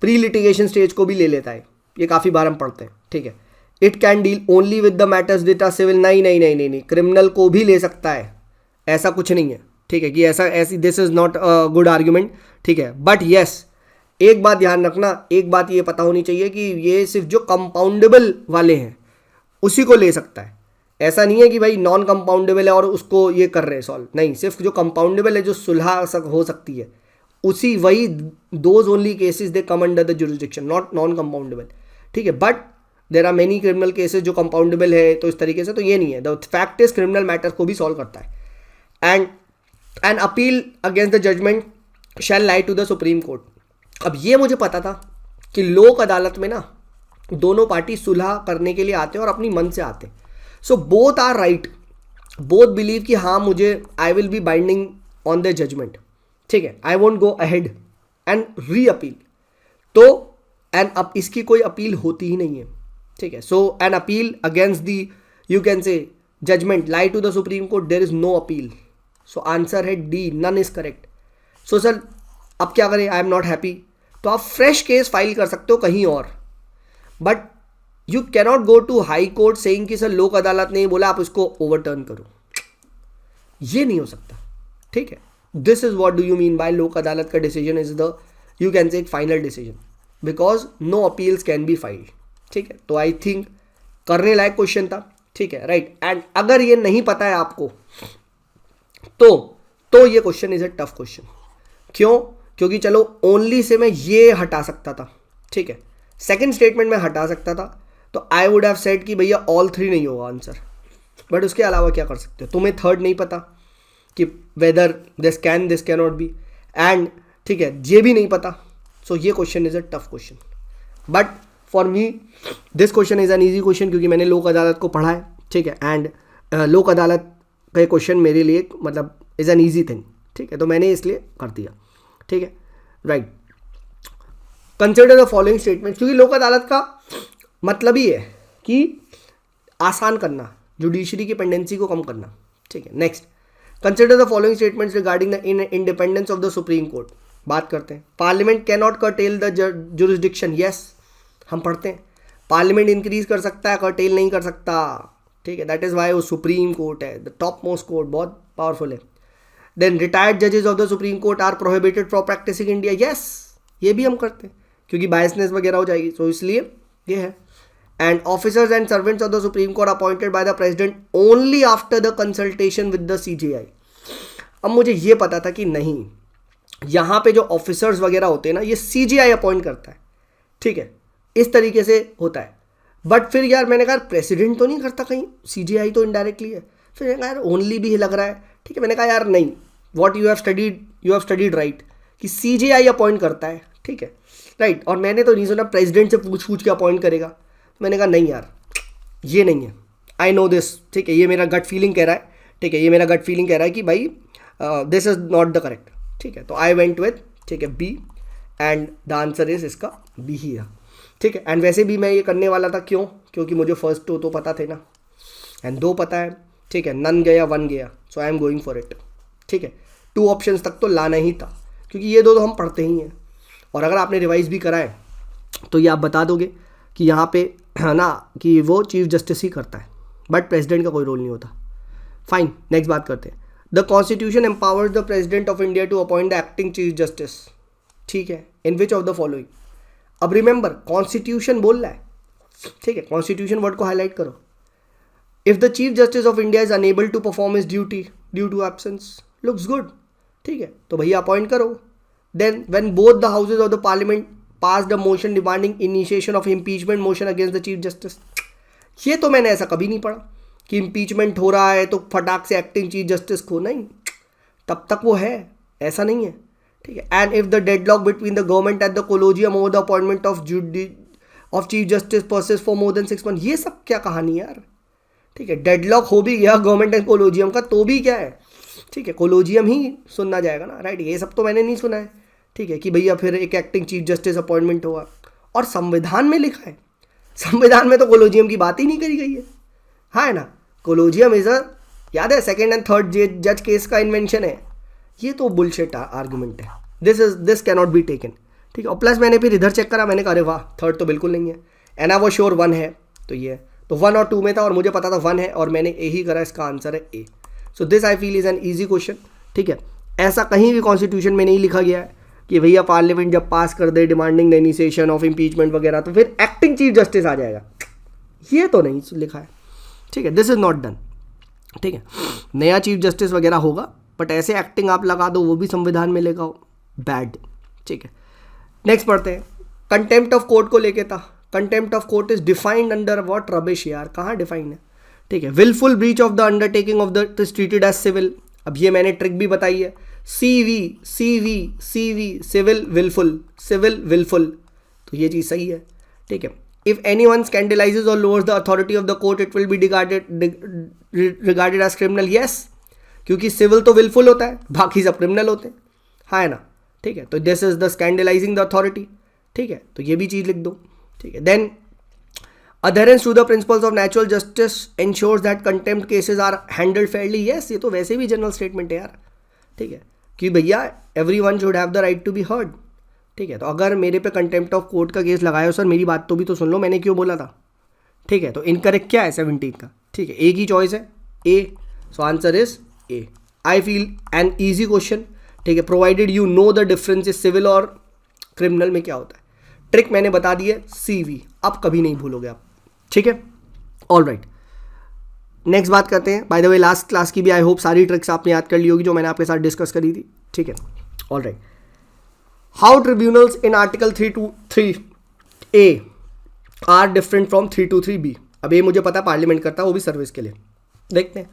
प्री लिटिगेशन स्टेज को भी ले लेता है, ये काफ़ी बार हम पढ़ते हैं, ठीक है। It can deal only with the matters that are civil. नहीं, क्रिमिनल को भी ले सकता है, ऐसा कुछ नहीं है, ठीक है, कि ऐसी this is not a good argument, ठीक है। बट येस, एक बात ध्यान रखना, एक बात ये पता होनी चाहिए कि ये सिर्फ जो कंपाउंडेबल वाले हैं उसी को ले सकता है। ऐसा नहीं है कि भाई नॉन कंपाउंडेबल है और उसको ये कर रहे हैं सॉल्व, नहीं, सिर्फ जो कंपाउंडेबल है, जो सुलह हो सकती है, उसी वही those only cases they come under the jurisdiction, not non compoundable, ठीक है। But there are many criminal cases जो कंपाउंडेबल है, तो इस तरीके से तो ये नहीं है। The fact is criminal matters को भी सॉल्व करता है। And an appeal against the judgment shall lie to the supreme court. अब ये मुझे पता था कि लोक अदालत में ना दोनों पार्टी सुलह करने के लिए आते हैं और अपनी मन से आते हैं। So both are right, both believe कि हाँ मुझे I will be binding on the judgment, ठीक है, I won't go ahead and re appeal. तो एंड अब इसकी कोई अपील होती ही नहीं है, ठीक है। So an appeal against the you can say judgement lie to the supreme court, there is no appeal. So answer है D, none is correct. So sir अब क्या करें, आई एम नॉट हैप्पी, तो आप फ्रेश केस फाइल कर सकते हो कहीं और, but you cannot go to high court saying कि सर लोक अदालत ने बोला आप इसको ओवरटर्न करो, ये नहीं हो सकता, ठीक है। This is what do you mean by Lok Adalat का decision is the you can say final decision because no appeals can be filed, ठीक है। तो आई थिंक करने लायक क्वेश्चन था, ठीक है, राइट। एंड अगर ये नहीं पता है आपको तो ये question is a tough question. क्यों? क्योंकि चलो ओनली से मैं ये हटा सकता था, ठीक है, सेकंड स्टेटमेंट में हटा सकता था, तो आई वुड हैव सेड कि भैया ऑल थ्री नहीं होगा आंसर, बट उसके अलावा क्या कर सकते हो, तुम्हें थर्ड नहीं पता कि whether this can not B, and ठीक है ये भी नहीं पता। सो ये question is a tough question, but for me this question is an easy question क्योंकि मैंने लोक अदालत को पढ़ा है, ठीक है। एंड लोक अदालत का क्वेश्चन मेरे लिए मतलब इज एन ईजी थिंग, ठीक है, तो मैंने इसलिए कर दिया, ठीक है, right. Consider the following statement, क्योंकि लोक अदालत का मतलब ही है कि आसान करना, जुडिशरी की पेंडेंसी को कम करना, ठीक है। Next, consider the following statements regarding the independence of the supreme court. बात करते हैं, parliament can not cartel the jurisdiction. Yes, हम पढ़ते हैं पार्लियामेंट इंक्रीज कर सकता है, कर्टेल नहीं कर सकता, ठीक है। दैट इज वाई वो सुप्रीम कोर्ट है, द टॉप मोस्ट कोर्ट, बहुत पावरफुल है। देन रिटायर्ड जजेस of the supreme court are prohibited from practicing India. Yes, ये भी हम करते हैं क्योंकि बायसनेस वगैरह हो जाएगी, सो इसलिए ये है। And officers and servants of the supreme court appointed by the president only after the consultation with the CJI. अब मुझे ये पता था कि नहीं, यहाँ पे जो ऑफिसर्स वगैरह होते हैं ना, ये सीजेआई अपॉइंट करता है, ठीक है, इस तरीके से होता है। बट फिर यार मैंने कहा प्रेसिडेंट तो नहीं करता कहीं, सीजेआई तो इनडायरेक्टली है। फिर मैंने कहा यार ओनली भी लग रहा है, ठीक है। मैंने कहा यार नहीं, what you have studied right, कि सीजेआई अपॉइंट करता है, ठीक है, राइट। और मैंने तो नहीं सुना प्रेसिडेंट से पूछ के अपॉइंट करेगा। मैंने कहा नहीं यार, ये नहीं है, आई नो दिस, ठीक है, ये मेरा गट फीलिंग कह रहा है, ठीक है, ये मेरा गट फीलिंग कह रहा है कि भाई this is not the correct, ठीक है। तो आई वेंट विथ, ठीक है, B, and the answer is इसका बी ही है, ठीक है। एंड वैसे भी मैं ये करने वाला था, क्यों? क्योंकि मुझे फर्स्ट टू तो पता थे ना, एंड दो पता है, ठीक है, नन गया वन गया, so I am going for it, ठीक है। टू ऑप्शंस तक तो लाना ही था क्योंकि ये दो तो हम पढ़ते ही हैं, और अगर आपने रिवाइज भी करा है तो ये आप बता दोगे कि यहाँ पे है ना कि वो चीफ जस्टिस ही करता है, बट प्रेसिडेंट का कोई रोल नहीं होता। फाइन, नेक्स्ट बात करते हैं। The constitution empowers the president of India to appoint the acting chief justice, ठीक है, in which of the following. अब रिमेंबर कॉन्स्टिट्यूशन बोल रहा है, ठीक है, कॉन्स्टिट्यूशन वर्ड को हाईलाइट करो। If the chief justice of India is unable to perform his duty due to absence, looks good, ठीक है, तो भैया अपॉइंट करो। Then when both the houses of the parliament passed a motion demanding initiation of impeachment motion against the chief justice, ये तो मैंने ऐसा कभी नहीं पढ़ा कि इम्पीचमेंट हो रहा है तो फटाक से एक्टिंग चीफ जस्टिस को, नहीं, तब तक वो है, ऐसा नहीं है, ठीक है। And if the deadlock between the government at the Colosseum over the appointment of chief justice persist for more than 6 months, ये सब क्या कहानी है यार, ठीक है। डेडलॉक हो भी गया गवर्नमेंट एंड कोलोजियम का तो भी क्या है, ठीक है, कोलोजियम ही सुनना जाएगा ना, राइट। ये सब तो मैंने नहीं सुना है, ठीक है, कि भैया फिर एक एक्टिंग चीफ जस्टिस अपॉइंटमेंट होगा, और संविधान में लिखा है, संविधान में तो कोलोजियम की बात ही नहीं करी गई है, हाँ ना। कोलोजियम इज अ, याद है, सेकेंड एंड थर्ड जज केस का इन्वेंशन है, ये तो बुलशिट आर्गुमेंट है, दिस कैनॉट बी टेकन, ठीक है। और प्लस मैंने फिर इधर चेक करा, मैंने कहा अरे वाह, थर्ड तो बिल्कुल नहीं है, एंड आई वाज श्योर 1 है, तो ये है, तो 1 और 2 में था और मुझे पता था 1 है, और मैंने ए ही करा, इसका आंसर है A. So this I feel is an easy question, ठीक है। ऐसा कहीं भी कॉन्स्टिट्यूशन में नहीं लिखा गया है कि भैया पार्लियामेंट जब पास कर दे demanding the initiation of impeachment वगैरह तो फिर एक्टिंग चीफ जस्टिस आ जाएगा, ये तो नहीं लिखा है, ठीक है। दिस इज नॉट डन, ठीक है। नया चीफ जस्टिस वगैरह होगा, बट ऐसे एक्टिंग आप लगा दो वो भी संविधान में लेगा, बैड, ठीक है। नेक्स्ट पढ़ते हैं, कंटेम्प्ट ऑफ कोर्ट को लेके था। Contempt of court is defined under what, rubbish यार, कहाँ डिफाइंड है, ठीक है। Wilful breach of the undertaking of the is treated as civil, अब ये मैंने ट्रिक भी बताई है, सीवी सिविल विलफुल, तो ये चीज़ सही है, ठीक है। इफ एनीवन स्कैंडलाइजेस और lowers the authority of the court it will be regarded as criminal, yes, क्योंकि सिविल तो विलफुल होता है, बाकी सब क्रिमिनल होते हैं, हाँ है ना, ठीक है। तो this is the scandalising the authority, ठीक है, तो ये भी चीज़ लिख दो, ठीक है। Then adherence to the principles of natural justice ensures that contempt cases are handled fairly, yes, ये तो वैसे भी जनरल स्टेटमेंट है यार, ठीक है, कि भैया everyone should have the right to be heard, ठीक है। तो अगर मेरे पे कंटेम्प्ट ऑफ कोर्ट का केस लगाया हो सर, मेरी बात तो भी तो सुन लो, मैंने क्यों बोला था, ठीक है। तो इनकरेक्ट क्या है 17 का, ठीक है, ए की चॉइस है A, so answer is A. I feel an easy question, ठीक है, provided you know the difference is civil और क्रिमिनल में क्या होता है। ट्रिक मैंने बता दी है, CV, अब कभी नहीं भूलोगे आप, ठीक है। ऑल राइट, नेक्स्ट बात करते हैं। By the way last class की भी आई होप सारी ट्रिक्स आपने याद कर ली होगी जो मैंने आपके साथ डिस्कस करी थी, ठीक है। All right, how tribunals in article 323A are different from 323B। अब ये मुझे पता पार्लियामेंट करता है, वो भी सर्विस के लिए, देखते हैं।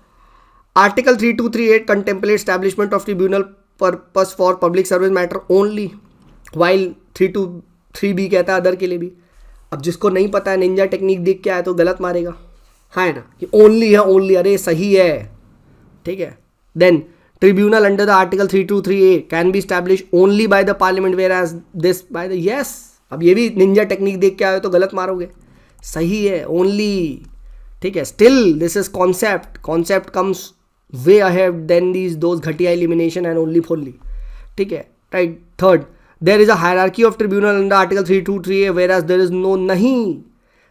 Article 3238 contemplate establishment of tribunal purpose for public service matter only, while 323B कहता है अदर के लिए भी। अब जिसको नहीं पता है निंजा टेक्निक देख के आया तो गलत मारेगा, है ना, कि ओनली है, ओनली, अरे सही है, ठीक है। Then tribunal under the article 323A can be establish only by the parliament whereas this by the, yes, अब ये भी निंजा टेक्निक देख के आए तो गलत मारोगे, सही है, ओनली, ठीक है। Still this is concept comes way ahead then these those घटिया एलिमिनेशन एंड ओनली फॉरली, ठीक है, right. Third, there is a hierarchy of tribunal under article 323A whereas there is no, नहीं,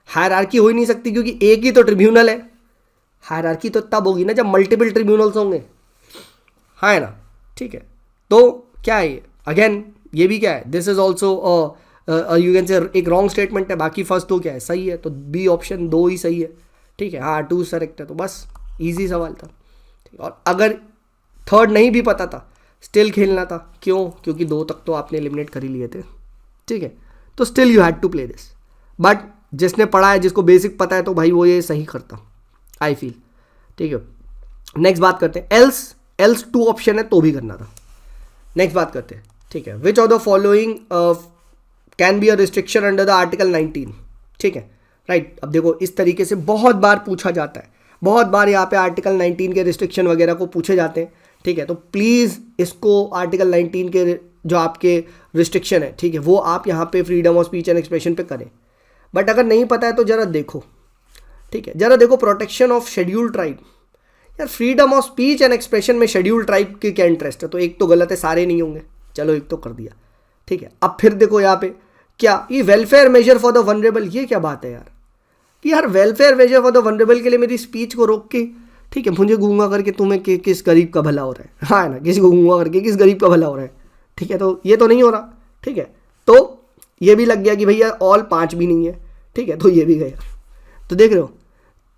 hierarchy हो ही नहीं सकती क्योंकि एक ही तो ट्रिब्यूनल है। हायरार्की तो तब होगी ना जब मल्टीपल ट्रिब्यूनल्स होंगे, है ना, ठीक है। तो क्या है ये, अगेन ये भी क्या है, this is also you can से एक रॉन्ग स्टेटमेंट है, बाकी फर्स्ट तो क्या है, सही है, तो बी ऑप्शन 2 ही सही है, ठीक है। हाँ, 2 करेक्ट है, तो बस ईजी सवाल था, ठीक। और अगर थर्ड नहीं भी पता था स्टिल खेलना था, क्यों, क्योंकि 2 तक तो आपने एलिमिनेट कर ही लिए थे, ठीक है। तो still you had to play this, but जिसने पढ़ा है, जिसको बेसिक पता है, तो भाई वो ये सही करता, आई फील, ठीक है। नेक्स्ट बात करते हैं, एल्स 2 ऑप्शन है तो भी करना था। नेक्स्ट बात करते हैं, ठीक है, which of the following can be a restriction under the article 19, ठीक है, राइट। अब देखो इस तरीके से बहुत बार पूछा जाता है, बहुत बार यहाँ पे आर्टिकल 19 के रिस्ट्रिक्शन वगैरह को पूछे जाते हैं, ठीक है। तो प्लीज़ इसको आर्टिकल 19 के जो आपके रिस्ट्रिक्शन है, ठीक है, वो आप यहाँ पे freedom of speech and expression पे करें। बट अगर नहीं पता है तो ज़रा देखो, ठीक है, ज़रा देखो, प्रोटेक्शन ऑफ शेड्यूल्ड ट्राइब, यार freedom of speech and expression में शेड्यूल्ड ट्राइब के क्या इंटरेस्ट है, तो एक तो गलत है, सारे नहीं होंगे, चलो एक तो कर दिया, ठीक है। अब फिर देखो यहाँ पे क्या, ये welfare measure for the vulnerable, ये क्या बात है यार, कि यार welfare measure for the vulnerable के लिए मेरी स्पीच को रोक के, ठीक है, मुझे गूंगा करके तुम्हें किस गरीब का भला हो रहा है, हाँ ना, किसी को गूंगा करके किस गरीब का भला हो रहा है, ठीक है। तो ये तो नहीं हो रहा, ठीक है। तो ये भी लग गया कि भैया ऑल 5 भी नहीं है, ठीक है, तो ये भी गया। तो देख रहे हो,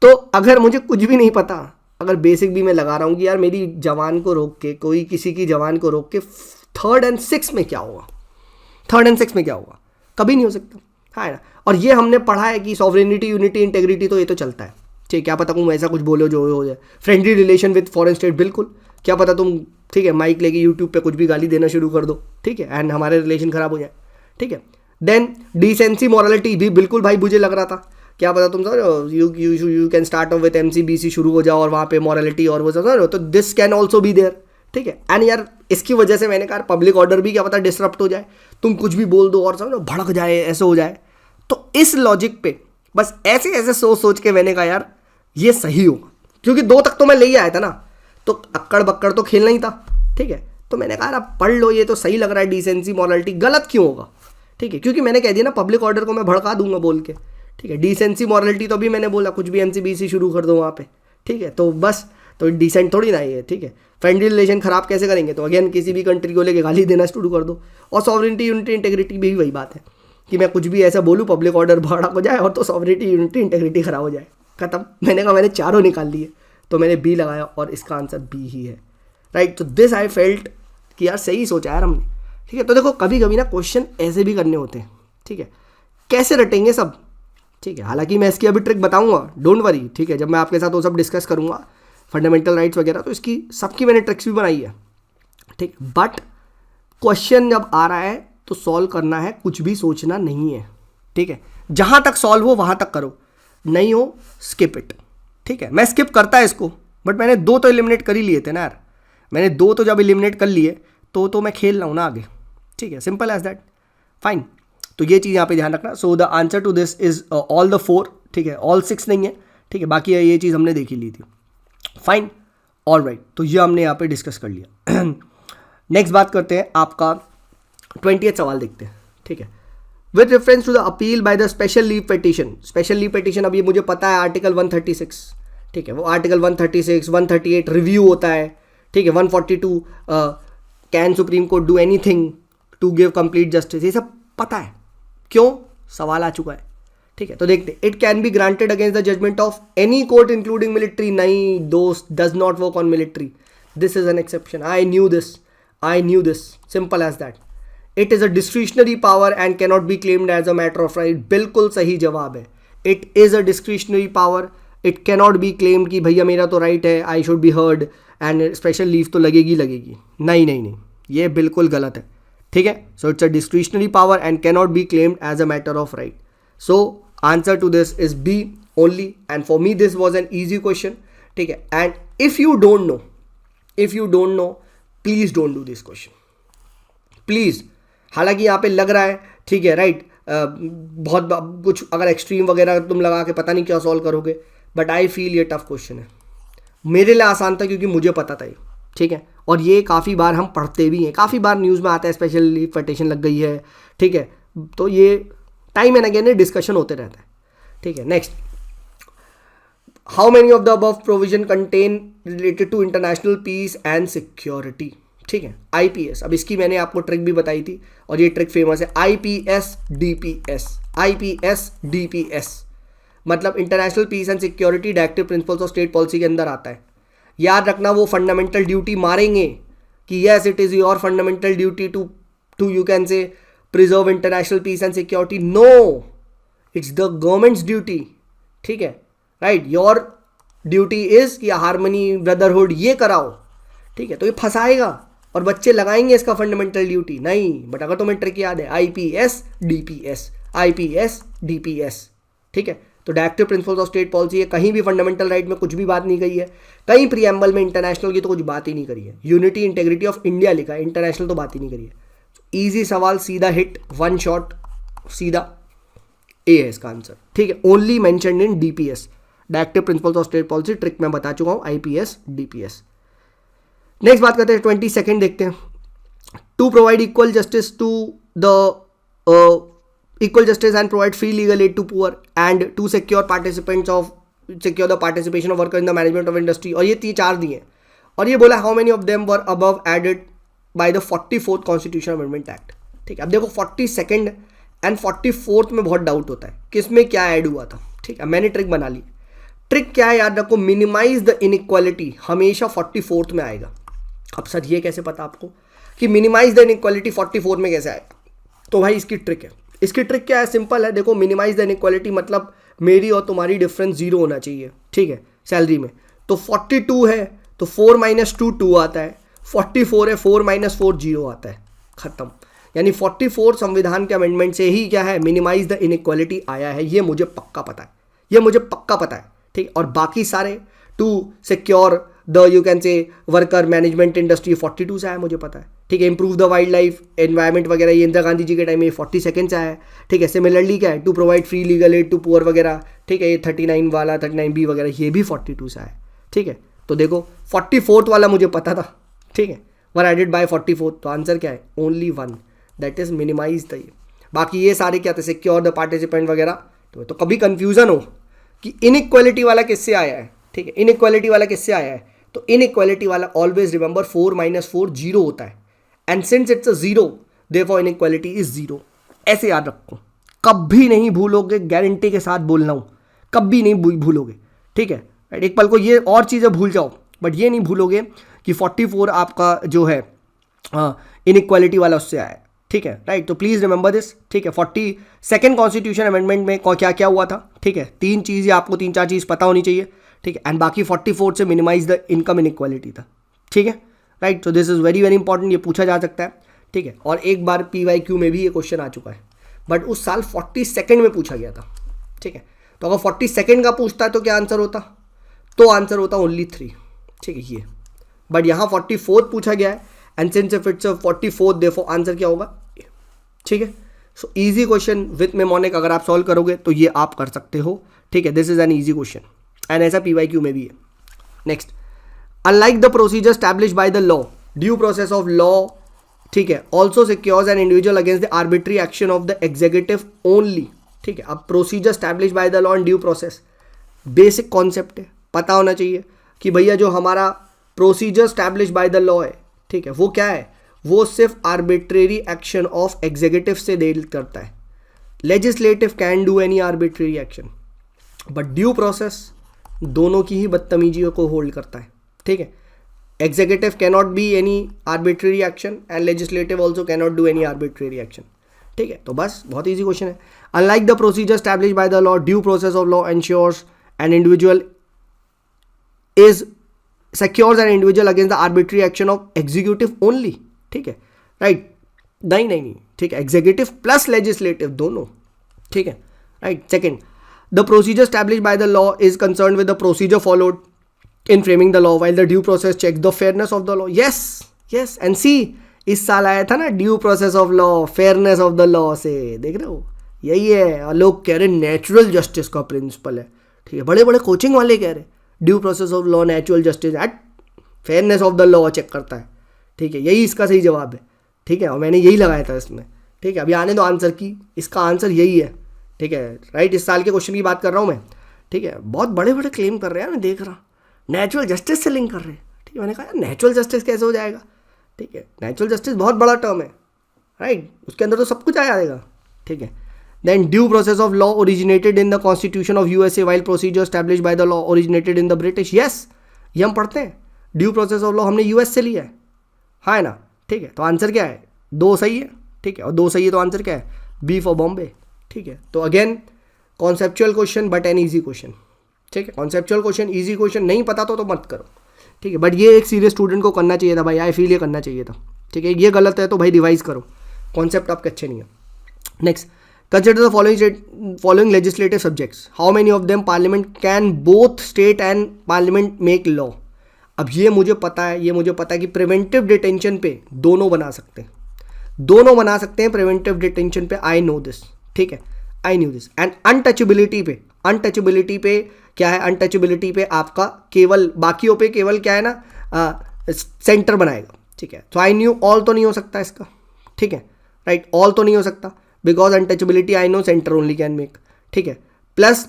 तो अगर मुझे कुछ भी नहीं पता, अगर बेसिक भी मैं लगा रहा हूँ कि यार मेरी जवान को रोक के, कोई किसी की जवान को रोक के 3rd and 6th में क्या होगा, 3rd and 6th में क्या होगा, कभी नहीं हो सकता, है ना। और ये हमने पढ़ा है कि सॉवरेनिटी, यूनिटी, इंटेग्रिटी, तो ये तो चलता है, ठीक, क्या पता तुम ऐसा कुछ बोलो जो हो जाए। Friendly relation with foreign state, बिल्कुल, क्या पता तुम, ठीक है, माइक लेके यूट्यूब पे कुछ भी गाली देना शुरू कर दो, ठीक है, एंड हमारे रिलेशन खराब हो जाए, ठीक है। देन डिसेंसी मॉरलिटी भी बिल्कुल भाई मुझे लग रहा था, क्या पता तुम sir you can start off with MCBC शुरू हो जाओ और वहाँ पे मॉरलिटी और वो सब, तो this can also be there, ठीक है। एंड यार इसकी वजह से मैंने कहा पब्लिक ऑर्डर भी क्या पता डिसरप्ट हो जाए, तुम कुछ भी बोल दो और समझो भड़क जाए, ऐसे हो जाए। तो इस लॉजिक पे बस ऐसे ऐसे सोच के मैंने कहा यार ये सही होगा, क्योंकि 2 तक तो मैं ले ही आया था ना, तो अक्कड़ बक्कड़ तो खेलना ही था, ठीक है। तो मैंने कहा अब पढ़ लो, ये तो सही लग रहा है, डिसेंसी मॉरलिटी गलत क्यों होगा, ठीक है, क्योंकि मैंने कह दिया ना पब्लिक ऑर्डर को मैं भड़का दूंगा बोल के, ठीक है। डिसेंसी मॉरलिटी तो अभी मैंने बोला कुछ भी MCBC शुरू कर दो वहाँ पे, ठीक है, तो बस, तो डिसेंट थोड़ी ना ये, ठीक है। फ्रेंडली रिलेशन खराब कैसे करेंगे, तो अगेन किसी भी कंट्री को लेके गाली देना शुरू कर दो। और सॉवरेनिटी, यूनिटी, इंटेग्रिटी भी वही बात है कि मैं कुछ भी ऐसा बोलूँ पब्लिक ऑर्डर भड़क हो जाए और तो सॉवरेनिटी, यूनिटी, इंटेग्रिटी खराब हो जाए, खत्म। मैंने कहा मैंने चारों निकाल लिए, तो मैंने बी लगाया और इसका आंसर बी ही है, राइट। तो दिस आई फेल्ट कि यार सही सोचा यार हमने, ठीक है। तो देखो कभी कभी ना क्वेश्चन ऐसे भी करने होते हैं, ठीक है, कैसे रटेंगे सब, ठीक है। हालांकि मैं इसकी अभी ट्रिक बताऊंगा, डोंट वरी, ठीक है, जब मैं आपके साथ वो सब डिस्कस करूंगा फंडामेंटल राइट्स वगैरह, तो इसकी सबकी मैंने ट्रिक्स भी बनाई है, ठीक। बट क्वेश्चन जब आ रहा है तो सॉल्व करना है, कुछ भी सोचना नहीं है, ठीक है। जहां तक सॉल्व हो वहां तक करो, नहीं हो स्किप इट, ठीक है। मैं स्किप करता है इसको, बट मैंने 2 तो एलिमिनेट कर ही लिए थे ना यार, मैंने 2 तो जब एलिमिनेट कर लिए तो मैं खेल रहा हूँ ना आगे, ठीक है, सिंपल एज दैट, फाइन। तो ये चीज़ यहाँ पे ध्यान रखना। So the answer to this is all the 4, ठीक है, ऑल 6 नहीं है, ठीक है, बाकी ये चीज़ हमने देख ही ली थी, फाइन, ऑल राइट। तो ये हमने यहाँ पे डिस्कस कर लिया। नेक्स्ट बात करते हैं, आपका 20th सवाल देखते हैं, ठीक है। With reference to the appeal by the special leave petition, special leave petition अब ये मुझे पता है आर्टिकल 136, ठीक है, वो आर्टिकल 136, 138 रिव्यू होता है, ठीक है, 142 can supreme court do anything to give complete justice, ये सब पता है, क्यों सवाल आ चुका है, ठीक है। तो देखते, it can be granted against the judgment of any court including military, नहीं दोस्त, does not work on military, this is an exception, I knew this, simple as that. It is a discretionary power and cannot be claimed as a matter of right, बिल्कुल सही जवाब है, it is a discretionary power, it cannot be claimed कि भैया मेरा तो right है, I should be heard and special leave तो लगेगी, नहीं, ये बिल्कुल गलत है, ठीक है। So it's a discretionary power and cannot be claimed as a matter of right, so answer to this is B only, and for me this was an easy question, ठीक है। And if you don't know please don't do this question, please. हालांकि यहाँ पे लग रहा है, ठीक है, राइट, बहुत कुछ अगर एक्सट्रीम वगैरह तुम लगा के पता नहीं क्या सॉल्व करोगे, बट आई फील ये टफ क्वेश्चन है, मेरे लिए आसान था क्योंकि मुझे पता था ये, ठीक है। और ये काफ़ी बार हम पढ़ते भी हैं, काफ़ी बार न्यूज़ में आता है स्पेशल लीव पिटीशन लग गई है, ठीक है, तो ये टाइम एंड अगेन डिस्कशन होते रहता है, ठीक है। Next, how many of the above provision contain related to international peace and security, ठीक है, IPS। अब इसकी मैंने आपको ट्रिक भी बताई थी और ये ट्रिक फेमस है, IPS DPS, मतलब international peace and security directive principles of state policy के अंदर आता है। याद रखना वो फंडामेंटल ड्यूटी मारेंगे कि yes it is your fundamental duty to you can say preserve international peace and security, no, it's the government's duty, ठीक है, राइट। योर ड्यूटी इज कि हार्मनी, ब्रदरहुड ये कराओ, ठीक है। तो ये फंसाएगा और बच्चे लगाएंगे इसका फंडामेंटल ड्यूटी, नहीं। बट अगर तुम्हें ट्रिक याद है, IPS DPS, ठीक है। तो directive principles of state policy है, कहीं भी फंडामेंटल राइट में कुछ भी बात नहीं कही है, कहीं प्रीएम्बल में इंटरनेशनल की तो कुछ बात ही नहीं करी है, यूनिटी इंटेग्रिटी ऑफ इंडिया लिखा है, इंटरनेशनल तो बात ही नहीं करी है। ईजी सवाल, सीधा हिट, वन शॉट, सीधा ए है इसका आंसर, ठीक है। Only mentioned in DPS, directive principles of state policy, trick मैं बता चुका हूँ, IPS DPS। नेक्स्ट बात करते हैं, 22nd देखते हैं, to provide equal justice to the equal justice and provide free legal aid to poor and to secure the participation of workers in the management of industry, और ये 4 दिए, और ये बोला how many of them were above added by the 44th Constitutional Amendment Act, ठीक है। अब देखो 42nd एंड 44th में बहुत डाउट होता है किसमें क्या ऐड हुआ था, ठीक है। मैंने ट्रिक बना ली, ट्रिक क्या है याद रखो, मिनिमाइज द इनइक्वालिटी हमेशा 44th में आएगा। अब सर ये कैसे पता आपको कि मिनिमाइज द इनइक्वालिटी 44 में कैसे आएगा, तो भाई इसकी ट्रिक है, इसकी ट्रिक क्या है, सिंपल है। देखो मिनिमाइज द इनइक्वालिटी मतलब मेरी और तुम्हारी डिफरेंस 0 होना चाहिए, ठीक है, सैलरी में। तो 42 है तो 4 - 2 2 आता है, 44 है 4 - 4 0 आता है, खत्म। यानी 44 संविधान के अमेंडमेंट से ही क्या है, मिनिमाइज द इनइक्वालिटी आया है, ये मुझे पक्का पता है, ये मुझे पक्का पता है, ठीक। और बाकी सारे to secure the you can say worker management industry 42 से आया, मुझे पता है, ठीक है। Improve the wildlife environment वगैरह ये इंदिरा गांधी जी के टाइम में 42 से आया है, ठीक है। सिमिलरली क्या है, to provide free legal aid to poor वगैरह, ठीक है, ये 39 वाला 39B वगैरह ये भी 42 से आया है, ठीक है। तो देखो 44th वाला मुझे पता था, ठीक है, वर एडेड बाय 44, तो आंसर क्या है, only 1, that is minimise the. बाकी ये सारे क्या थे, सिक्योर द पार्टिसिपेंट वगैरह। तो कभी कंफ्यूजन हो कि इनइक्वालिटी वाला किससे आया है, ठीक है, इनइक्वालिटी वाला किससे आया है, तो इनइक्वालिटी वाला ऑलवेज रिमेंबर 4 - 4 0 होता है, and since it's a 0 therefore inequality is 0। ऐसे याद रखो, कभी नहीं भूलोगे, गारंटी के साथ बोल रहा हूं, कभी नहीं भूलोगे, ठीक है। एक पल को ये और चीज़ें भूल जाओ, बट ये नहीं भूलोगे कि 44 आपका जो है इनइक्वालिटी वाला उससे आया है, ठीक है, राइट। तो प्लीज़ रिमेंबर दिस, ठीक है। 42nd कॉन्स्टिट्यूशन अमेंडमेंट में क्या क्या हुआ था, ठीक है, 3 चीज़ आपको 3-4 चीज़ पता होनी चाहिए, ठीक है। एंड बाकी 44 से मिनिमाइज द इनकम इनइक्वालिटी था, ठीक है, राइट। तो this is very very important, ये पूछा जा सकता है, ठीक है। और एक बार PYQ में भी ये क्वेश्चन आ चुका है, बट उस साल 42nd में पूछा गया था, ठीक है। तो अगर 42nd का पूछता है तो क्या आंसर होता, तो आंसर होता ओनली 3, ठीक है, ये। बट यहाँ 44th पूछा गया है, and since if it's 44th therefore answer क्या होगा, ठीक है। So easy question with mnemonic अगर आप सॉल्व करोगे तो ये आप कर सकते हो, ठीक है। This is an easy question, and ऐसा PYQ में भी है। Next, unlike the procedure establish by the law, due process of law, ठीक है, also secures an individual against the arbitrary action of the executive only, ठीक है। अब procedure establish by the law and due process basic concept है, पता होना चाहिए कि भैया जो हमारा procedure establish by the law है, ठीक है, वो क्या है, वो सिर्फ आर्बिट्रेरी एक्शन ऑफ एग्जीक्यूटिव से डील करता है। Legislative can do any arbitrary action, but due process दोनों की ही बदतमीजियों को होल्ड करता है, ठीक है। Executive cannot be any arbitrary action and legislative also cannot do any arbitrary action, ठीक है। तो बस बहुत ईजी क्वेश्चन है। Unlike the procedure establish by the law, due process of law ensures an individual is secures an individual against the arbitrary action of executive only, ठीक है, right. नहीं, ठीक है, एग्जीक्यूटिव प्लस लेजिस्लेटिव दोनों, ठीक है, right. Second, the procedure establish by the law is concern with the procedure followed in framing the law, while the due process check the fairness of the law. Yes, and see इस साल आया था ना due process of law, fairness of the law से, देख रहे हो, यही है। और लोग कह रहे नेचुरल जस्टिस का प्रिंसिपल है, ठीक है, बड़े बड़े कोचिंग वाले कह रहे due process of law natural justice at fairness of the law check करता है, ठीक है, यही इसका सही जवाब है, ठीक है। और मैंने यही लगाया था इसमें, ठीक है। अभी आने दो आंसर की, इसका आंसर यही है, ठीक है, राइट। इस साल के क्वेश्चन की बात कर रहा हूँ मैं, ठीक है। बहुत बड़े बड़े क्लेम कर रहे हैं, मैं देख रहा, नेचुरल जस्टिस से लिंक कर रहे हैं, ठीक है। मैंने कहा यार नेचुरल जस्टिस कैसे हो जाएगा, ठीक है, नेचुरल जस्टिस बहुत बड़ा टर्म है, राइट, उसके अंदर तो सब कुछ आ जाएगा, ठीक है। Then due process of law originated in the Constitution of USA while procedure established by the law originated in the British. Yes, ये हम पढ़ते हैं, ड्यू प्रोसेस ऑफ लॉ हमने यूएस से लिया है, हाँ ना, ठीक है। तो आंसर क्या है, 2 सही है, ठीक है, और 2 सही है तो आंसर क्या है, बी फॉर बॉम्बे, ठीक है। तो again conceptual question but N easy question, ठीक है। कॉन्सेप्चुअल क्वेश्चन, ईजी क्वेश्चन, नहीं पता तो मत करो, ठीक है, बट ये एक सीरियस स्टूडेंट को करना चाहिए था भाई, आई फील ये करना चाहिए था, ठीक है। ये गलत है तो भाई रिवाइज करो, कॉन्सेप्ट आपके अच्छे नहीं है। Next, consider the following legislative subjects. How many of them parliament can both state and parliament make law? अब ये मुझे पता है कि प्रिवेंटिव डिटेंशन पे दोनों बना सकते हैं, प्रिवेंटिव डिटेंशन पे, आई नो दिस, ठीक है, आई न्यू दिस। एंड अनटचेबिलिटी पे क्या है, अनटचेबिलिटी पे आपका केवल, बाकियों पे केवल क्या है ना, सेंटर बनाएगा, ठीक है। तो आई न्यू, ऑल तो नहीं हो सकता इसका, ठीक है, राइट, ऑल तो नहीं हो सकता because untouchability I know centre only can make, ठीक है। प्लस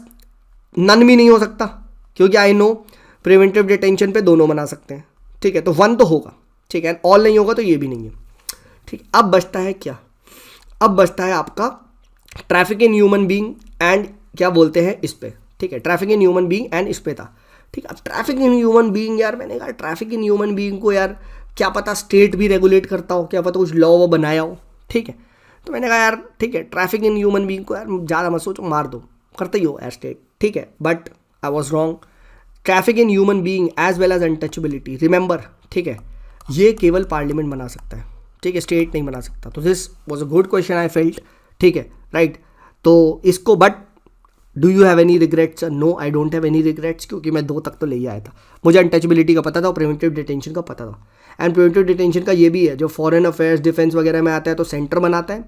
नन भी नहीं हो सकता क्योंकि आई नो प्रिवेंटिव डिटेंशन पे दोनों बना सकते हैं, ठीक है। तो 1 तो होगा, ठीक है, ऑल नहीं होगा तो ये भी नहीं है, ठीक। अब बचता है क्या, अब बचता है आपका traffic in human being and क्या बोलते हैं इस पे, ठीक है, traffic in human being and इस पे था, ठीक है। अब ट्रैफिक इन ह्यूमन बीइंग, यार मैंने कहा ट्रैफिक इन ह्यूमन बीइंग को यार क्या पता स्टेट भी रेगुलेट करता हो, क्या पता कुछ लॉ वो बनाया हो, ठीक है। तो मैंने कहा यार ठीक है, ट्रैफिक इन ह्यूमन बीइंग को यार ज़्यादा मत सोचो, मार दो, करते ही हो यार स्टेट, ठीक है, but I was wrong. Traffic in human being as well as untouchability, remember, ठीक है, ये केवल पार्लियामेंट बना सकता है, ठीक है, स्टेट नहीं बना सकता. तो this was a good question I felt, ठीक है, राइट. तो इसको, but do you have any regrets? No, I don't have any regrets, क्योंकि मैं 2 तक तो ले ही आया था. मुझे अनटचेबिलिटी का पता था और प्रिवेंटिव डिटेंशन का पता था. एंड प्रिवेंटिव डिटेंशन का ये भी है, जो फॉरेन अफेयर्स, डिफेंस वगैरह में आता है तो सेंटर बनाता है,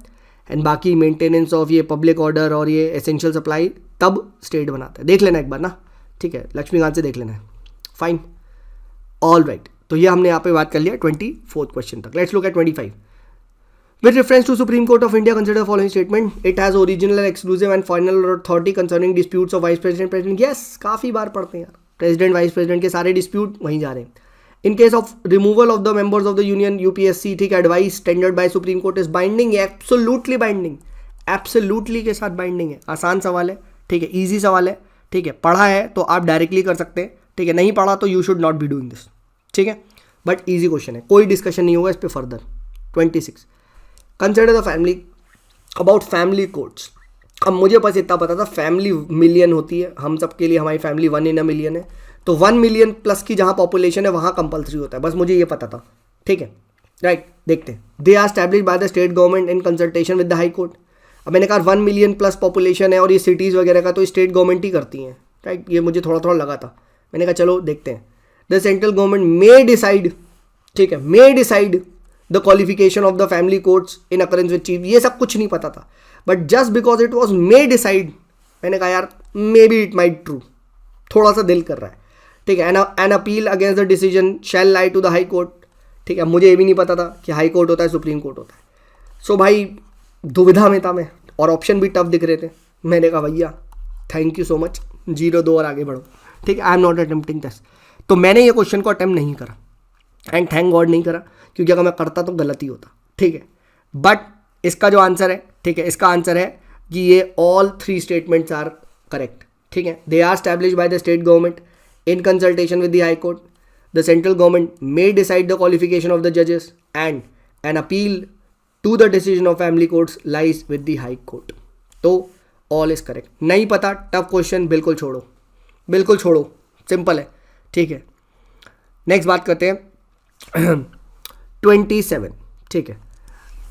एंड बाकी मेंटेनेंस ऑफ ये पब्लिक ऑर्डर और ये एसेंशियल सप्लाई तब स्टेट बनाता है. देख लेना एक बार ना, ठीक है, लक्ष्मीकांत से देख लेना है. Fine, all right. तो ये हमने यहाँ पे बात कर लिया 24th क्वेश्चन तक. Let's look at 25. With reference to Supreme Court of India, consider the following statement. It has original and exclusive and final authority concerning disputes of Vice President, President. Yes, काफ़ी बार पढ़ते हैं यार. President, Vice President के सारे dispute वहीं जा रहे हैं. In case of removal of the members of the Union, UPSC, ठीक, advice tendered by Supreme Court is binding, absolutely binding, absolutely के साथ binding है. आसान सवाल है, ठीक है, easy सवाल है, ठीक है, पढ़ा है तो आप डायरेक्टली कर सकते हैं, ठीक है, नहीं पढ़ा तो you should not be doing this, ठीक है, बट ईजी क्वेश्चन है, कोई डिस्कशन नहीं होगा इस पर further. 26. Consider the family, about family courts. अब मुझे बस इतना पता था फैमिली मिलियन होती है, हम सबके लिए हमारी फैमिली 1 in a million है, तो 1 million प्लस की जहाँ पॉपुलेशन है वहाँ कंपलसरी होता है, बस मुझे ये पता था, ठीक है, राइट. देखते हैं. They are establish by the state government in consultation with the high court. अब मैंने कहा 1 million प्लस पॉपुलेशन है और ये सिटीज़ वगैरह का तो स्टेट गवर्नमेंट ही करती हैं, राइट. ये मुझे थोड़ा थोड़ा लगा था, मैंने कहा चलो देखते हैं. The central government may decide, ठीक है, may decide the qualification of the family courts in accordance with chief. ये सब कुछ नहीं पता था, but just because it was may decide, मैंने कहा यार maybe it might true, थोड़ा सा दिल कर रहा है, ठीक है. An appeal against the decision shall lie to the high court, ठीक है. मुझे ये भी नहीं पता था कि हाई कोर्ट होता है, सुप्रीम कोर्ट होता है. सो भाई दुविधा में था मैं, और ऑप्शन भी टफ दिख रहे थे. मैंने कहा भैया थैंक यू सो मच, 0-2 और आगे बढ़ो, ठीक है. I am not attempting this. तो मैंने ये क्वेश्चन को अटेम्प्ट नहीं करा, एंड थैंक गॉड नहीं करा, क्योंकि अगर मैं करता तो गलती होता, ठीक है. बट इसका जो आंसर है, ठीक है, इसका आंसर है कि ये ऑल 3 स्टेटमेंट्स आर करेक्ट, ठीक है. They are establish by the state government in consultation with the high court. The central government may decide the qualification of the जजेस, and an appeal to the decision of family courts lies with the high court. तो all is correct. नहीं पता, tough question, बिल्कुल छोड़ो, बिल्कुल छोड़ो, simple है, ठीक है. नेक्स्ट बात करते हैं 27, ठीक है.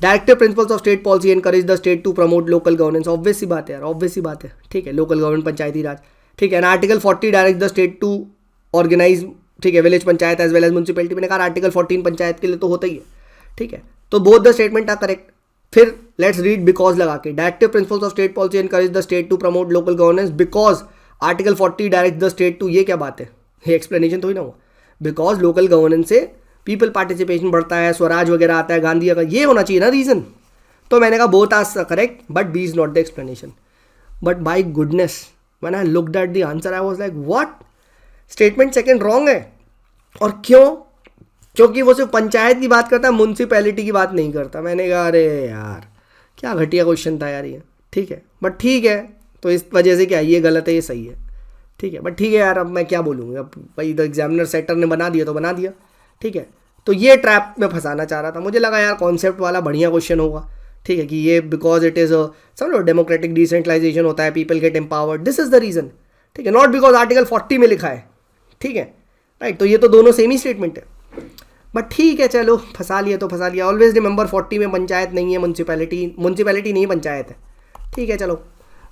Directive principles of state policy encourage the state to promote local governance. Obvious सी बात है यार, ऑब्वियस सी बात है, ठीक है, लोकल गवर्नमेंट, पंचायती राज, ठीक है. And article 40 direct the state to organise, ठीक है, village panchayat as well as municipality. मैंने कहा आर्टिकल 14 पंचायत के लिए तो होता ही है, ठीक है. तो both the statement are correct. फिर लेट्स रीड बिकॉज लगा के. Directive principles of state policy encourage the state to promote local governance because article 40 direct the state to. ये क्या बात है, ये एक्सप्लेनेशन तो ही ना हुआ. बिकॉज लोकल गवर्नेंस से पीपल पार्टिसिपेशन बढ़ता है, स्वराज वगैरह आता है, गांधी का, ये होना चाहिए ना रीज़न. तो मैंने कहा both are correct but B is not the explanation. But by goodness when I looked at the answer I was like what, statement second wrong है. और क्यों? क्योंकि वो सिर्फ पंचायत की बात करता है, म्यूनसिपैलिटी की बात नहीं करता. मैंने कहा अरे यार क्या घटिया क्वेश्चन था यार ये, ठीक है, बट ठीक है. तो इस वजह से क्या, ये गलत है, ये सही है, ठीक है, बट ठीक है यार, अब मैं क्या बोलूँगा. अब भाई द एग्जामिनर सेटर ने बना दिया तो बना दिया, ठीक है. तो ये ट्रैप में फंसाना चाह रहा था. मुझे लगा यार कॉन्सेप्ट वाला बढ़िया क्वेश्चन होगा, ठीक है, कि ये बिकॉज इट इज़ समझो डेमोक्रेटिक डिसेंट्रलाइजेशन होता है, people get empowered, this is the reason, ठीक है, नॉट बिकॉज आर्टिकल 40 में लिखा है, ठीक है, राइट. तो ये तो दोनों सेम ही स्टेटमेंट है, बट ठीक है चलो फंसा लिया तो फंसा लिया. ऑलवेज रिमेंबर 40 में पंचायत नहीं है, म्यूनसिपैलिटी नहीं है, पंचायत है, ठीक है. चलो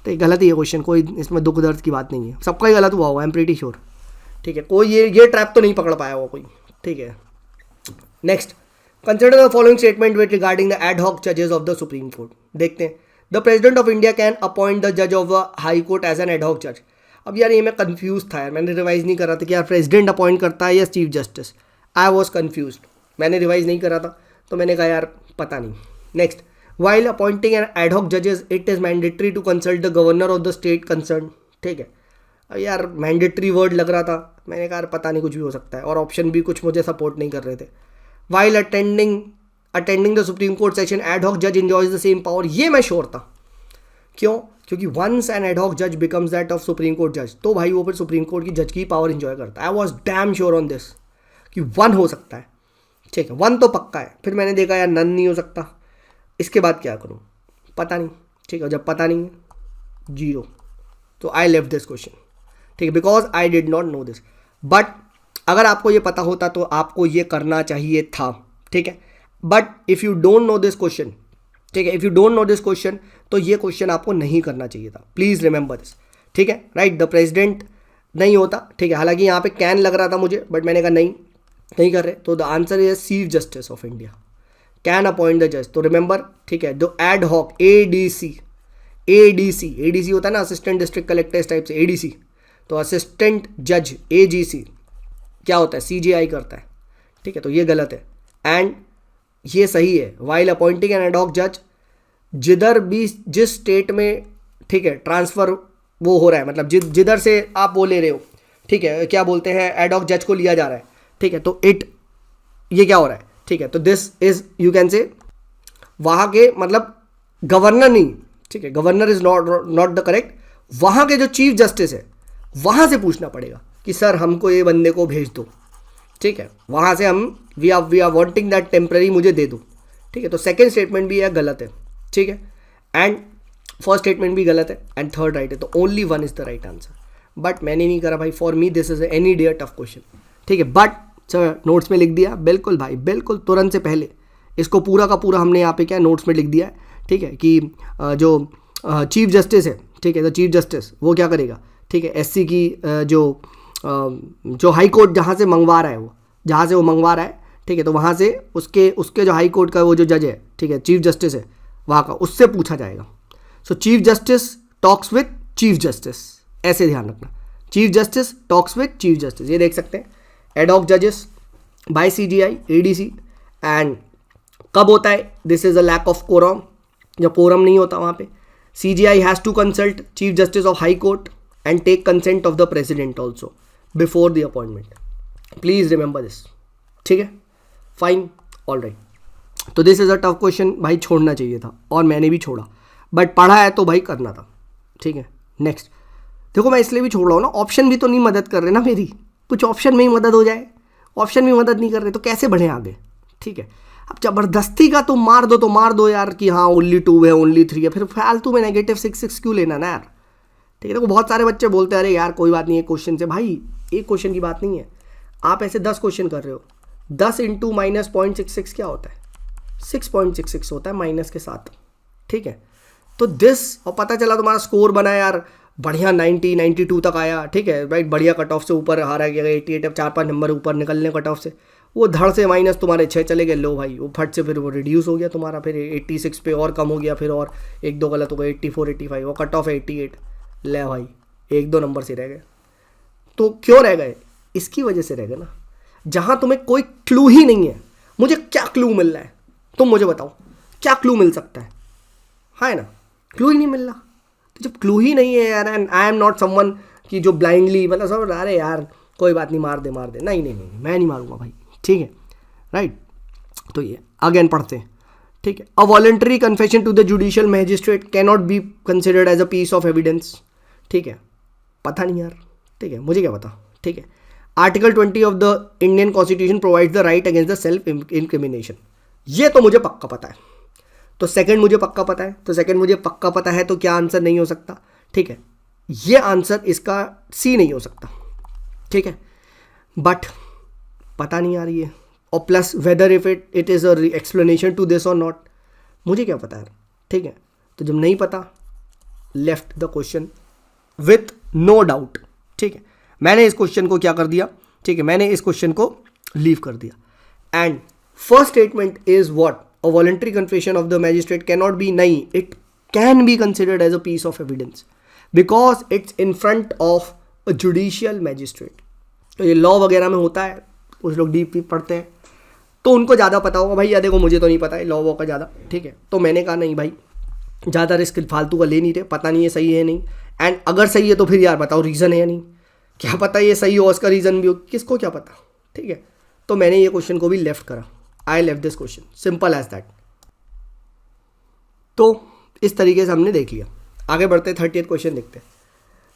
तो गलत ही है क्वेश्चन, कोई इसमें दुख दर्द की बात नहीं है, सबका ही गलत हुआ होगा, आई एम प्रीटी श्योर, ठीक है. कोई ये ट्रैप तो नहीं पकड़ पाया होगा कोई, ठीक है. Next, consider the following statement with regarding the add hoc जजेस ऑफ द सुप्रीम कोर्ट. देखते हैं. The president of India can appoint the जज of the high court as an ad hoc जज. अब यार ये मैं कंफ्यूज था यार, मैंने रिवाइज नहीं करा था कि यार प्रेसिडेंट अपॉइंट करता है या chief justice. I was confuse, मैंने रिवाइज नहीं करा था तो मैंने कहा यार पता नहीं. Next, while appointing an ad hoc जजेस it is mandatory to consult the governor of the state concern. ठीक है, अब यार मैंडेटरी वर्ड लग रहा था, मैंने कहा यार पता नहीं कुछ भी हो सकता है, और ऑप्शन भी कुछ मुझे सपोर्ट नहीं कर रहे थे. While attending the supreme court session add hoc जज इंजॉयज द सेम पावर. ये मैं श्योर था. क्यों? क्योंकि वंस एन एड हॉक जज becomes that of supreme court जज, तो भाई वो फिर सुप्रीम कोर्ट की जज की पावर इंजॉय करता है. I was damn sure on this कि 1 हो सकता है, ठीक है, 1 तो पक्का है. फिर मैंने देखा यार नन नहीं हो सकता, इसके बाद क्या करूँ पता नहीं, ठीक है. जब पता नहीं है 0, तो आई लेफ्ट दिस क्वेश्चन, ठीक है, because I did not know this. But अगर आपको ये पता होता तो आपको ये करना चाहिए था, ठीक है। But if you don't no this question, ठीक है, if you don't no this question तो ये क्वेश्चन आपको नहीं करना चाहिए था, प्लीज़ रिमेंबर दिस, ठीक है, राइट। द प्रेसिडेंट नहीं होता, ठीक है, हालांकि यहाँ पे कैन लग रहा था मुझे, बट मैंने कहा नहीं कर रहे, तो the answer is chief justice of India can appoint the जज। तो रिमेंबर, ठीक है, जो एड हॉक एडीसी होता है ना, असिस्टेंट डिस्ट्रिक्ट कलेक्टर इस टाइप से एडीसी, तो असिस्टेंट जज एजीसी क्या होता है, सीजीआई करता है, ठीक है, तो ये गलत है एंड ये सही है। While appointing an ad hoc जज, जिधर भी जिस स्टेट में, ठीक है, ट्रांसफर वो हो रहा है, मतलब जिधर से आप वो ले रहे हो, ठीक है, क्या बोलते हैं, एड हॉक जज को लिया जा रहा है, ठीक है, तो ये क्या हो रहा है, ठीक है, तो दिस इज यू कैन से वहाँ के, मतलब गवर्नर नहीं, ठीक है, governor is not the correct, वहाँ के जो चीफ जस्टिस है वहाँ से पूछना पड़ेगा कि सर हमको ये बंदे को भेज दो, ठीक है, वहाँ से हम we are wanting that temporary, मुझे दे दो, ठीक है। तो सेकंड स्टेटमेंट भी यह गलत है, ठीक है, एंड फर्स्ट स्टेटमेंट भी गलत है एंड थर्ड राइट है, तो only one is the right answer. But मैंने नहीं करा भाई, for me this is any day tough question, ठीक है, बट सर नोट्स में लिख दिया, बिल्कुल भाई बिल्कुल, तुरंत से पहले इसको पूरा का पूरा हमने यहाँ पे क्या नोट्स में लिख दिया है, ठीक है, कि जो चीफ जस्टिस है, ठीक है, तो चीफ जस्टिस वो क्या करेगा, ठीक है, एससी की जो हाई कोर्ट जहाँ से मंगवा रहा है, वो जहाँ से वो मंगवा रहा है, ठीक है, तो वहाँ से उसके जो हाई कोर्ट का वो जो जज है, ठीक है, चीफ जस्टिस है वहाँ का, उससे पूछा जाएगा। So chief justice talks with chief justice, ऐसे ध्यान रखना, chief justice talks with chief justice, ये देख सकते हैं, एड हॉक जजेस बाय सीजीआई एडीसी, एंड कब होता है, this is a lack of quorum, जब कोरम नहीं होता वहाँ पे, CJI has to consult chief justice of high court and take consent of the president also before the appointment, please remember this, ठीक है, फाइन, ऑल राइट। तो this is a tough question भाई, छोड़ना चाहिए था और मैंने भी छोड़ा, बट पढ़ा है तो भाई करना था, ठीक है। नेक्स्ट देखो, मैं इसलिए भी छोड़ रहा हूँ ना, ऑप्शन भी तो नहीं मदद कर रहे ना मेरी, कुछ ऑप्शन में ही मदद हो जाए, ऑप्शन भी मदद नहीं कर रहे तो कैसे बढ़े आगे, ठीक है। अब जबरदस्ती का तुम मार दो यार कि हाँ ओनली 2 है ओनली 3 है, फिर फालतू में -6 क्यों लेना ना यार, ठीक है। देखो बहुत सारे बच्चे बोलते हैं अरे यार कोई बात नहीं है क्वेश्चन से, भाई एक क्वेश्चन की बात नहीं है, आप ऐसे 10 क्वेश्चन कर रहे हो, 10 इंटू -0.66 क्या होता है, 6.66 होता है माइनस के साथ, ठीक है। तो दिस, और पता चला तुम्हारा स्कोर बना यार बढ़िया 92 तक आया, ठीक है, राइट, बढ़िया कट ऑफ से ऊपर हारा गया, 88, अब 4-5 नंबर ऊपर निकलने कट ऑफ से, वो धड़ से माइनस तुम्हारे 6 चले गए, लो भाई वो फट से फिर वो रिड्यूस हो गया तुम्हारा, फिर 86 पे और कम हो गया, फिर और 1-2 गलत हो गए, 84 85, वो कट ऑफ है 88, ले भाई 1-2 नंबर से रह गए। तो क्यों रह गए, इसकी वजह से रह गए ना, जहाँ तुम्हें कोई क्लू ही नहीं है। मुझे क्या क्लू मिल रहा है, तुम मुझे बताओ क्या क्लू मिल सकता है, हाँ है ना, क्लू ही नहीं मिल रहा। तो जब क्लू ही नहीं है यार, and I am not someone कि जो ब्लाइंडली मतलब सब अरे यार कोई बात नहीं मार दे, नहीं मैं नहीं मारूंगा भाई, ठीक है, राइट। तो ये अगेन पढ़ते हैं, ठीक है, a voluntary confession to the judicial magistrate can not be considered as a piece of evidence, ठीक है, पता नहीं यार, ठीक है, मुझे क्या पता, ठीक है। Article 20 of the Indian constitution provides the right against the self incrimination, ये तो मुझे पक्का पता है। तो सेकंड मुझे पक्का पता है, तो क्या आंसर नहीं हो सकता, ठीक है, ये आंसर इसका सी नहीं हो सकता, ठीक है, बट पता नहीं यार ये, और plus whether if it is a explanation to this or not, मुझे क्या पता यार, ठीक है। तो जब नहीं पता, left the question with no doubt, ठीक है, मैंने इस क्वेश्चन को क्या कर दिया, ठीक है, मैंने इस क्वेश्चन को लीव कर दिया। And first statement is what, a voluntary confession of the magistrate can not be, नहीं, it can be considered as a piece of evidence because it's in front of a judicial magistrate. तो ये law वगैरह में होता है, कुछ लोग deep पढ़ते हैं तो उनको ज़्यादा पता होगा भाई, या देखो मुझे तो नहीं पता है लॉ वॉ का ज़्यादा, ठीक है। तो मैंने कहा नहीं भाई ज़्यादा रिस्क फालतू का ले नहीं रहे, पता नहीं ये सही है नहीं, एंड अगर सही है तो फिर यार बताओ रीज़न है या नहीं, क्या पता ये सही हो उसका रीज़न भी हो, किसको क्या पता, ठीक है। तो मैंने ये क्वेश्चन को भी लेफ्ट करा, I left this question, simple as that. तो इस तरीके से हमने देख लिया, आगे बढ़ते 30th क्वेश्चन देखते हैं,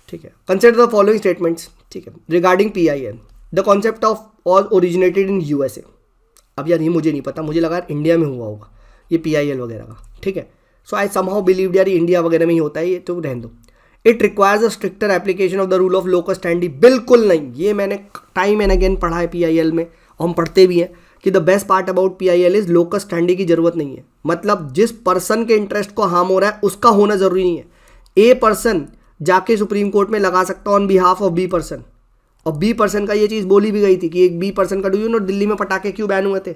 ठीक है। कंसिडर द फॉलोइंग स्टेटमेंट्स, ठीक है, regarding PIL, the concept of all originated in USA। अब यार ये मुझे नहीं पता, मुझे लगा इंडिया में हुआ होगा ये PIL वगैरह का, ठीक है। सो आई समहाउ बिलीव यार इंडिया वगैरह में ही होता है ये, तो रहने दो। It requires a stricter application of the rule of locus standi, बिल्कुल नहीं। ये मैंने टाइम एंड अगेन पढ़ा है PIL में, और हम पढ़ते भी हैं कि the best part about PIL is locus standi की जरूरत नहीं है। मतलब जिस पर्सन के इंटरेस्ट को हार्म हो रहा है उसका होना जरूरी नहीं है। ए पर्सन जाके सुप्रीम कोर्ट में लगा सकता on behalf of B person, और बी पर्सन का ये चीज़ बोली भी गई थी कि एक बी पर्सन का, डू यू नो दिल्ली में पटाखे क्यों बैन हुए थे,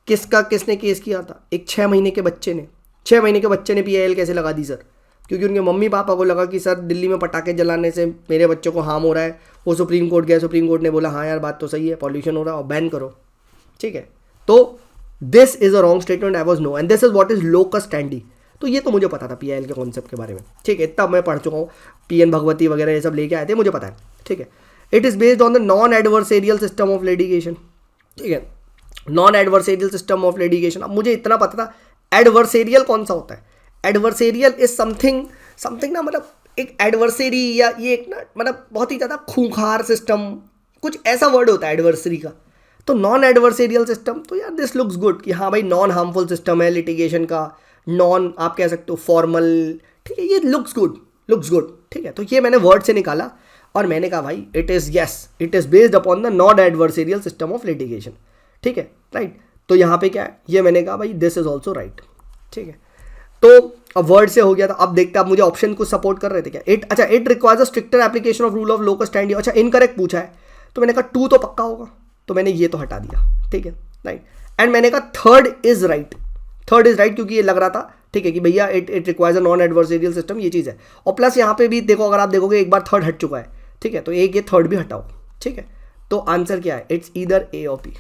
किसने केस किया था? एक 6 महीने के बच्चे ने PIL कैसे लगा दी सर? क्योंकि उनके मम्मी पापा को लगा कि सर दिल्ली में पटाखे जलाने से मेरे बच्चों को हार्म हो रहा है। वो सुप्रीम कोर्ट गए, सुप्रीम कोर्ट ने बोला हाँ यार बात तो सही है, पॉल्यूशन हो रहा है और बैन करो, ठीक है। तो this is a wrong statement, I was no, and this is what is locus standi. तो ये तो मुझे पता था PIL के कॉन्सेप्ट के बारे में, ठीक है, इतना मैं पढ़ चुका हूँ। PN भगवती वगैरह ये सब लेके आए थे, मुझे पता है, ठीक है। It is based on the non adversarial system of litigation, ठीक है, non adversarial system of litigation. अब मुझे इतना पता था एडवर्सेरियल कौन सा होता है। एडवर्सेरियल इज समथिंग ना, मतलब एक एडवर्सरी या ये एक ना, मतलब बहुत ही ज़्यादा खूंखार सिस्टम, कुछ ऐसा वर्ड होता है एडवर्सरी का। तो नॉन एडवर्सेरियल सिस्टम, तो यार दिस लुक्स गुड कि हाँ भाई नॉन हार्मफुल सिस्टम है लिटिगेशन का, नॉन आप कह सकते हो फॉर्मल, ठीक है, ये लुक्स गुड, ठीक है। तो ये मैंने वर्ड से निकाला और मैंने कहा भाई it is based upon the non adversarial system of litigation, ठीक है, राइट। तो यहाँ पे क्या है, ये मैंने कहा भाई दिस इज ऑल्सो राइट, ठीक है। तो अब वर्ड से हो गया था। अब देखते हैं, आप मुझे ऑप्शन को सपोर्ट कर रहे थे क्या? It requires a stricter application of rule of locus standi. अच्छा इनकरेक्ट पूछा है, तो मैंने कहा 2 तो पक्का होगा, तो मैंने ये तो हटा दिया, ठीक है, राइट। एंड मैंने कहा थर्ड इज राइट क्योंकि ये लग रहा था, ठीक है, कि भैया it requires a non adversarial system, ये चीज़ है। और प्लस यहाँ पे भी देखो, अगर आप देखोगे एक बार थर्ड हट चुका है, ठीक है, तो एक ये थर्ड भी हटाओ, ठीक है। तो आंसर क्या है? इट्स ईदर A और P।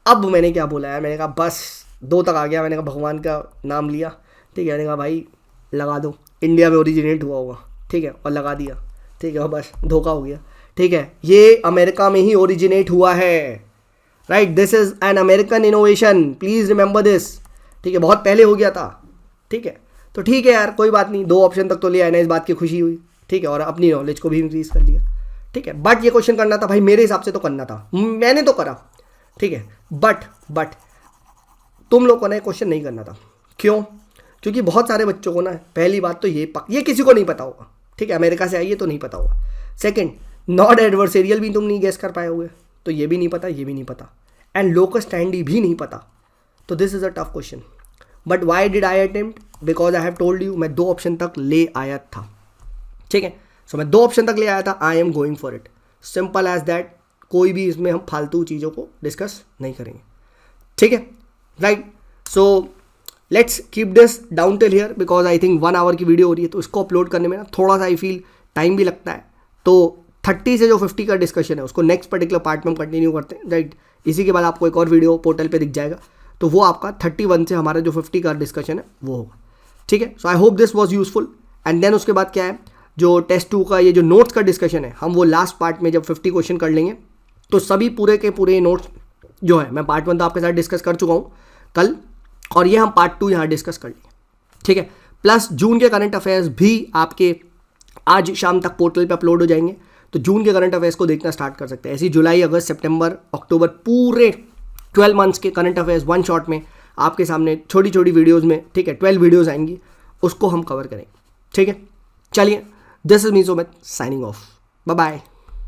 अब मैंने क्या बोला यार, मैंने कहा बस 2 तक आ गया, मैंने कहा भगवान का नाम लिया, ठीक है, मैंने कहा भाई लगा दो, इंडिया में ओरिजिनेट हुआ होगा, ठीक है, और लगा दिया, ठीक है, और बस धोखा हो गया, ठीक है। ये अमेरिका में ही ओरिजिनेट हुआ है, right, this is an American innovation, please remember this, ठीक है, बहुत पहले हो गया था, ठीक है। तो ठीक है यार, कोई बात नहीं, 2 ऑप्शन तक तो ले आए ना, इस बात की खुशी हुई, ठीक है, और अपनी नॉलेज को भी इंक्रीज कर लिया, ठीक है। बट ये क्वेश्चन करना था भाई, मेरे हिसाब से तो करना था, मैंने तो करा, ठीक है, बट तुम लोगों ने क्वेश्चन नहीं करना था। क्यों? क्योंकि बहुत सारे बच्चों को ना, पहली बात तो ये किसी को नहीं पता होगा, ठीक है, अमेरिका से आइए तो नहीं पता होगा। सेकंड, नॉन एडवर्सेरियल भी तुम नहीं गेस कर पाए होगे, तो ये भी नहीं पता, एंड लोकस स्टैंडी भी नहीं पता। तो this is a tough question, but why did I attempt? Because I have told you, मैं 2 ऑप्शन तक ले आया था, ठीक है। सो मैं 2 ऑप्शन तक ले आया था, I am going for it, simple as that. कोई भी इसमें हम फालतू चीज़ों को डिस्कस नहीं करेंगे, ठीक है, right. So let's keep this down till here, because I think 1 hour की वीडियो हो रही है, तो इसको अपलोड करने में ना थोड़ा सा आई फील टाइम भी लगता है। तो 30 से जो 50 का डिस्कशन है उसको नेक्स्ट पर्टिकुलर पार्ट में हम कंटिन्यू करते हैं, राइट। इसी के बाद आपको एक और वीडियो पोर्टल पे दिख जाएगा, तो वो आपका 31 से हमारा जो 50 का डिस्कशन है वो होगा, ठीक है। So I hope this was useful. And then उसके बाद क्या है, जो टेस्ट 2 का ये जो नोट्स का डिस्कशन है, हम वो लास्ट पार्ट में जब 50 क्वेश्चन कर लेंगे, तो सभी पूरे के पूरे नोट्स जो है, मैं पार्ट 1 तो आपके साथ डिस्कस कर चुका हूँ कल, और ये हम पार्ट 2 यहाँ डिस्कस कर लेंगे, ठीक है। प्लस जून के करंट अफेयर्स भी आपके आज शाम तक पोर्टल पे अपलोड हो जाएंगे, तो जून के करंट अफेयर्स को देखना स्टार्ट कर सकते हैं। ऐसी जुलाई, अगस्त, सितंबर, अक्टूबर, पूरे 12 मंथ्स के करंट अफेयर्स 1 शॉट में आपके सामने छोटी छोटी वीडियोज़ में, ठीक है, 12 वीडियोज़ आएंगी, उसको हम कवर करेंगे, ठीक है। चलिए, this is me Sumit signing off, bye bye.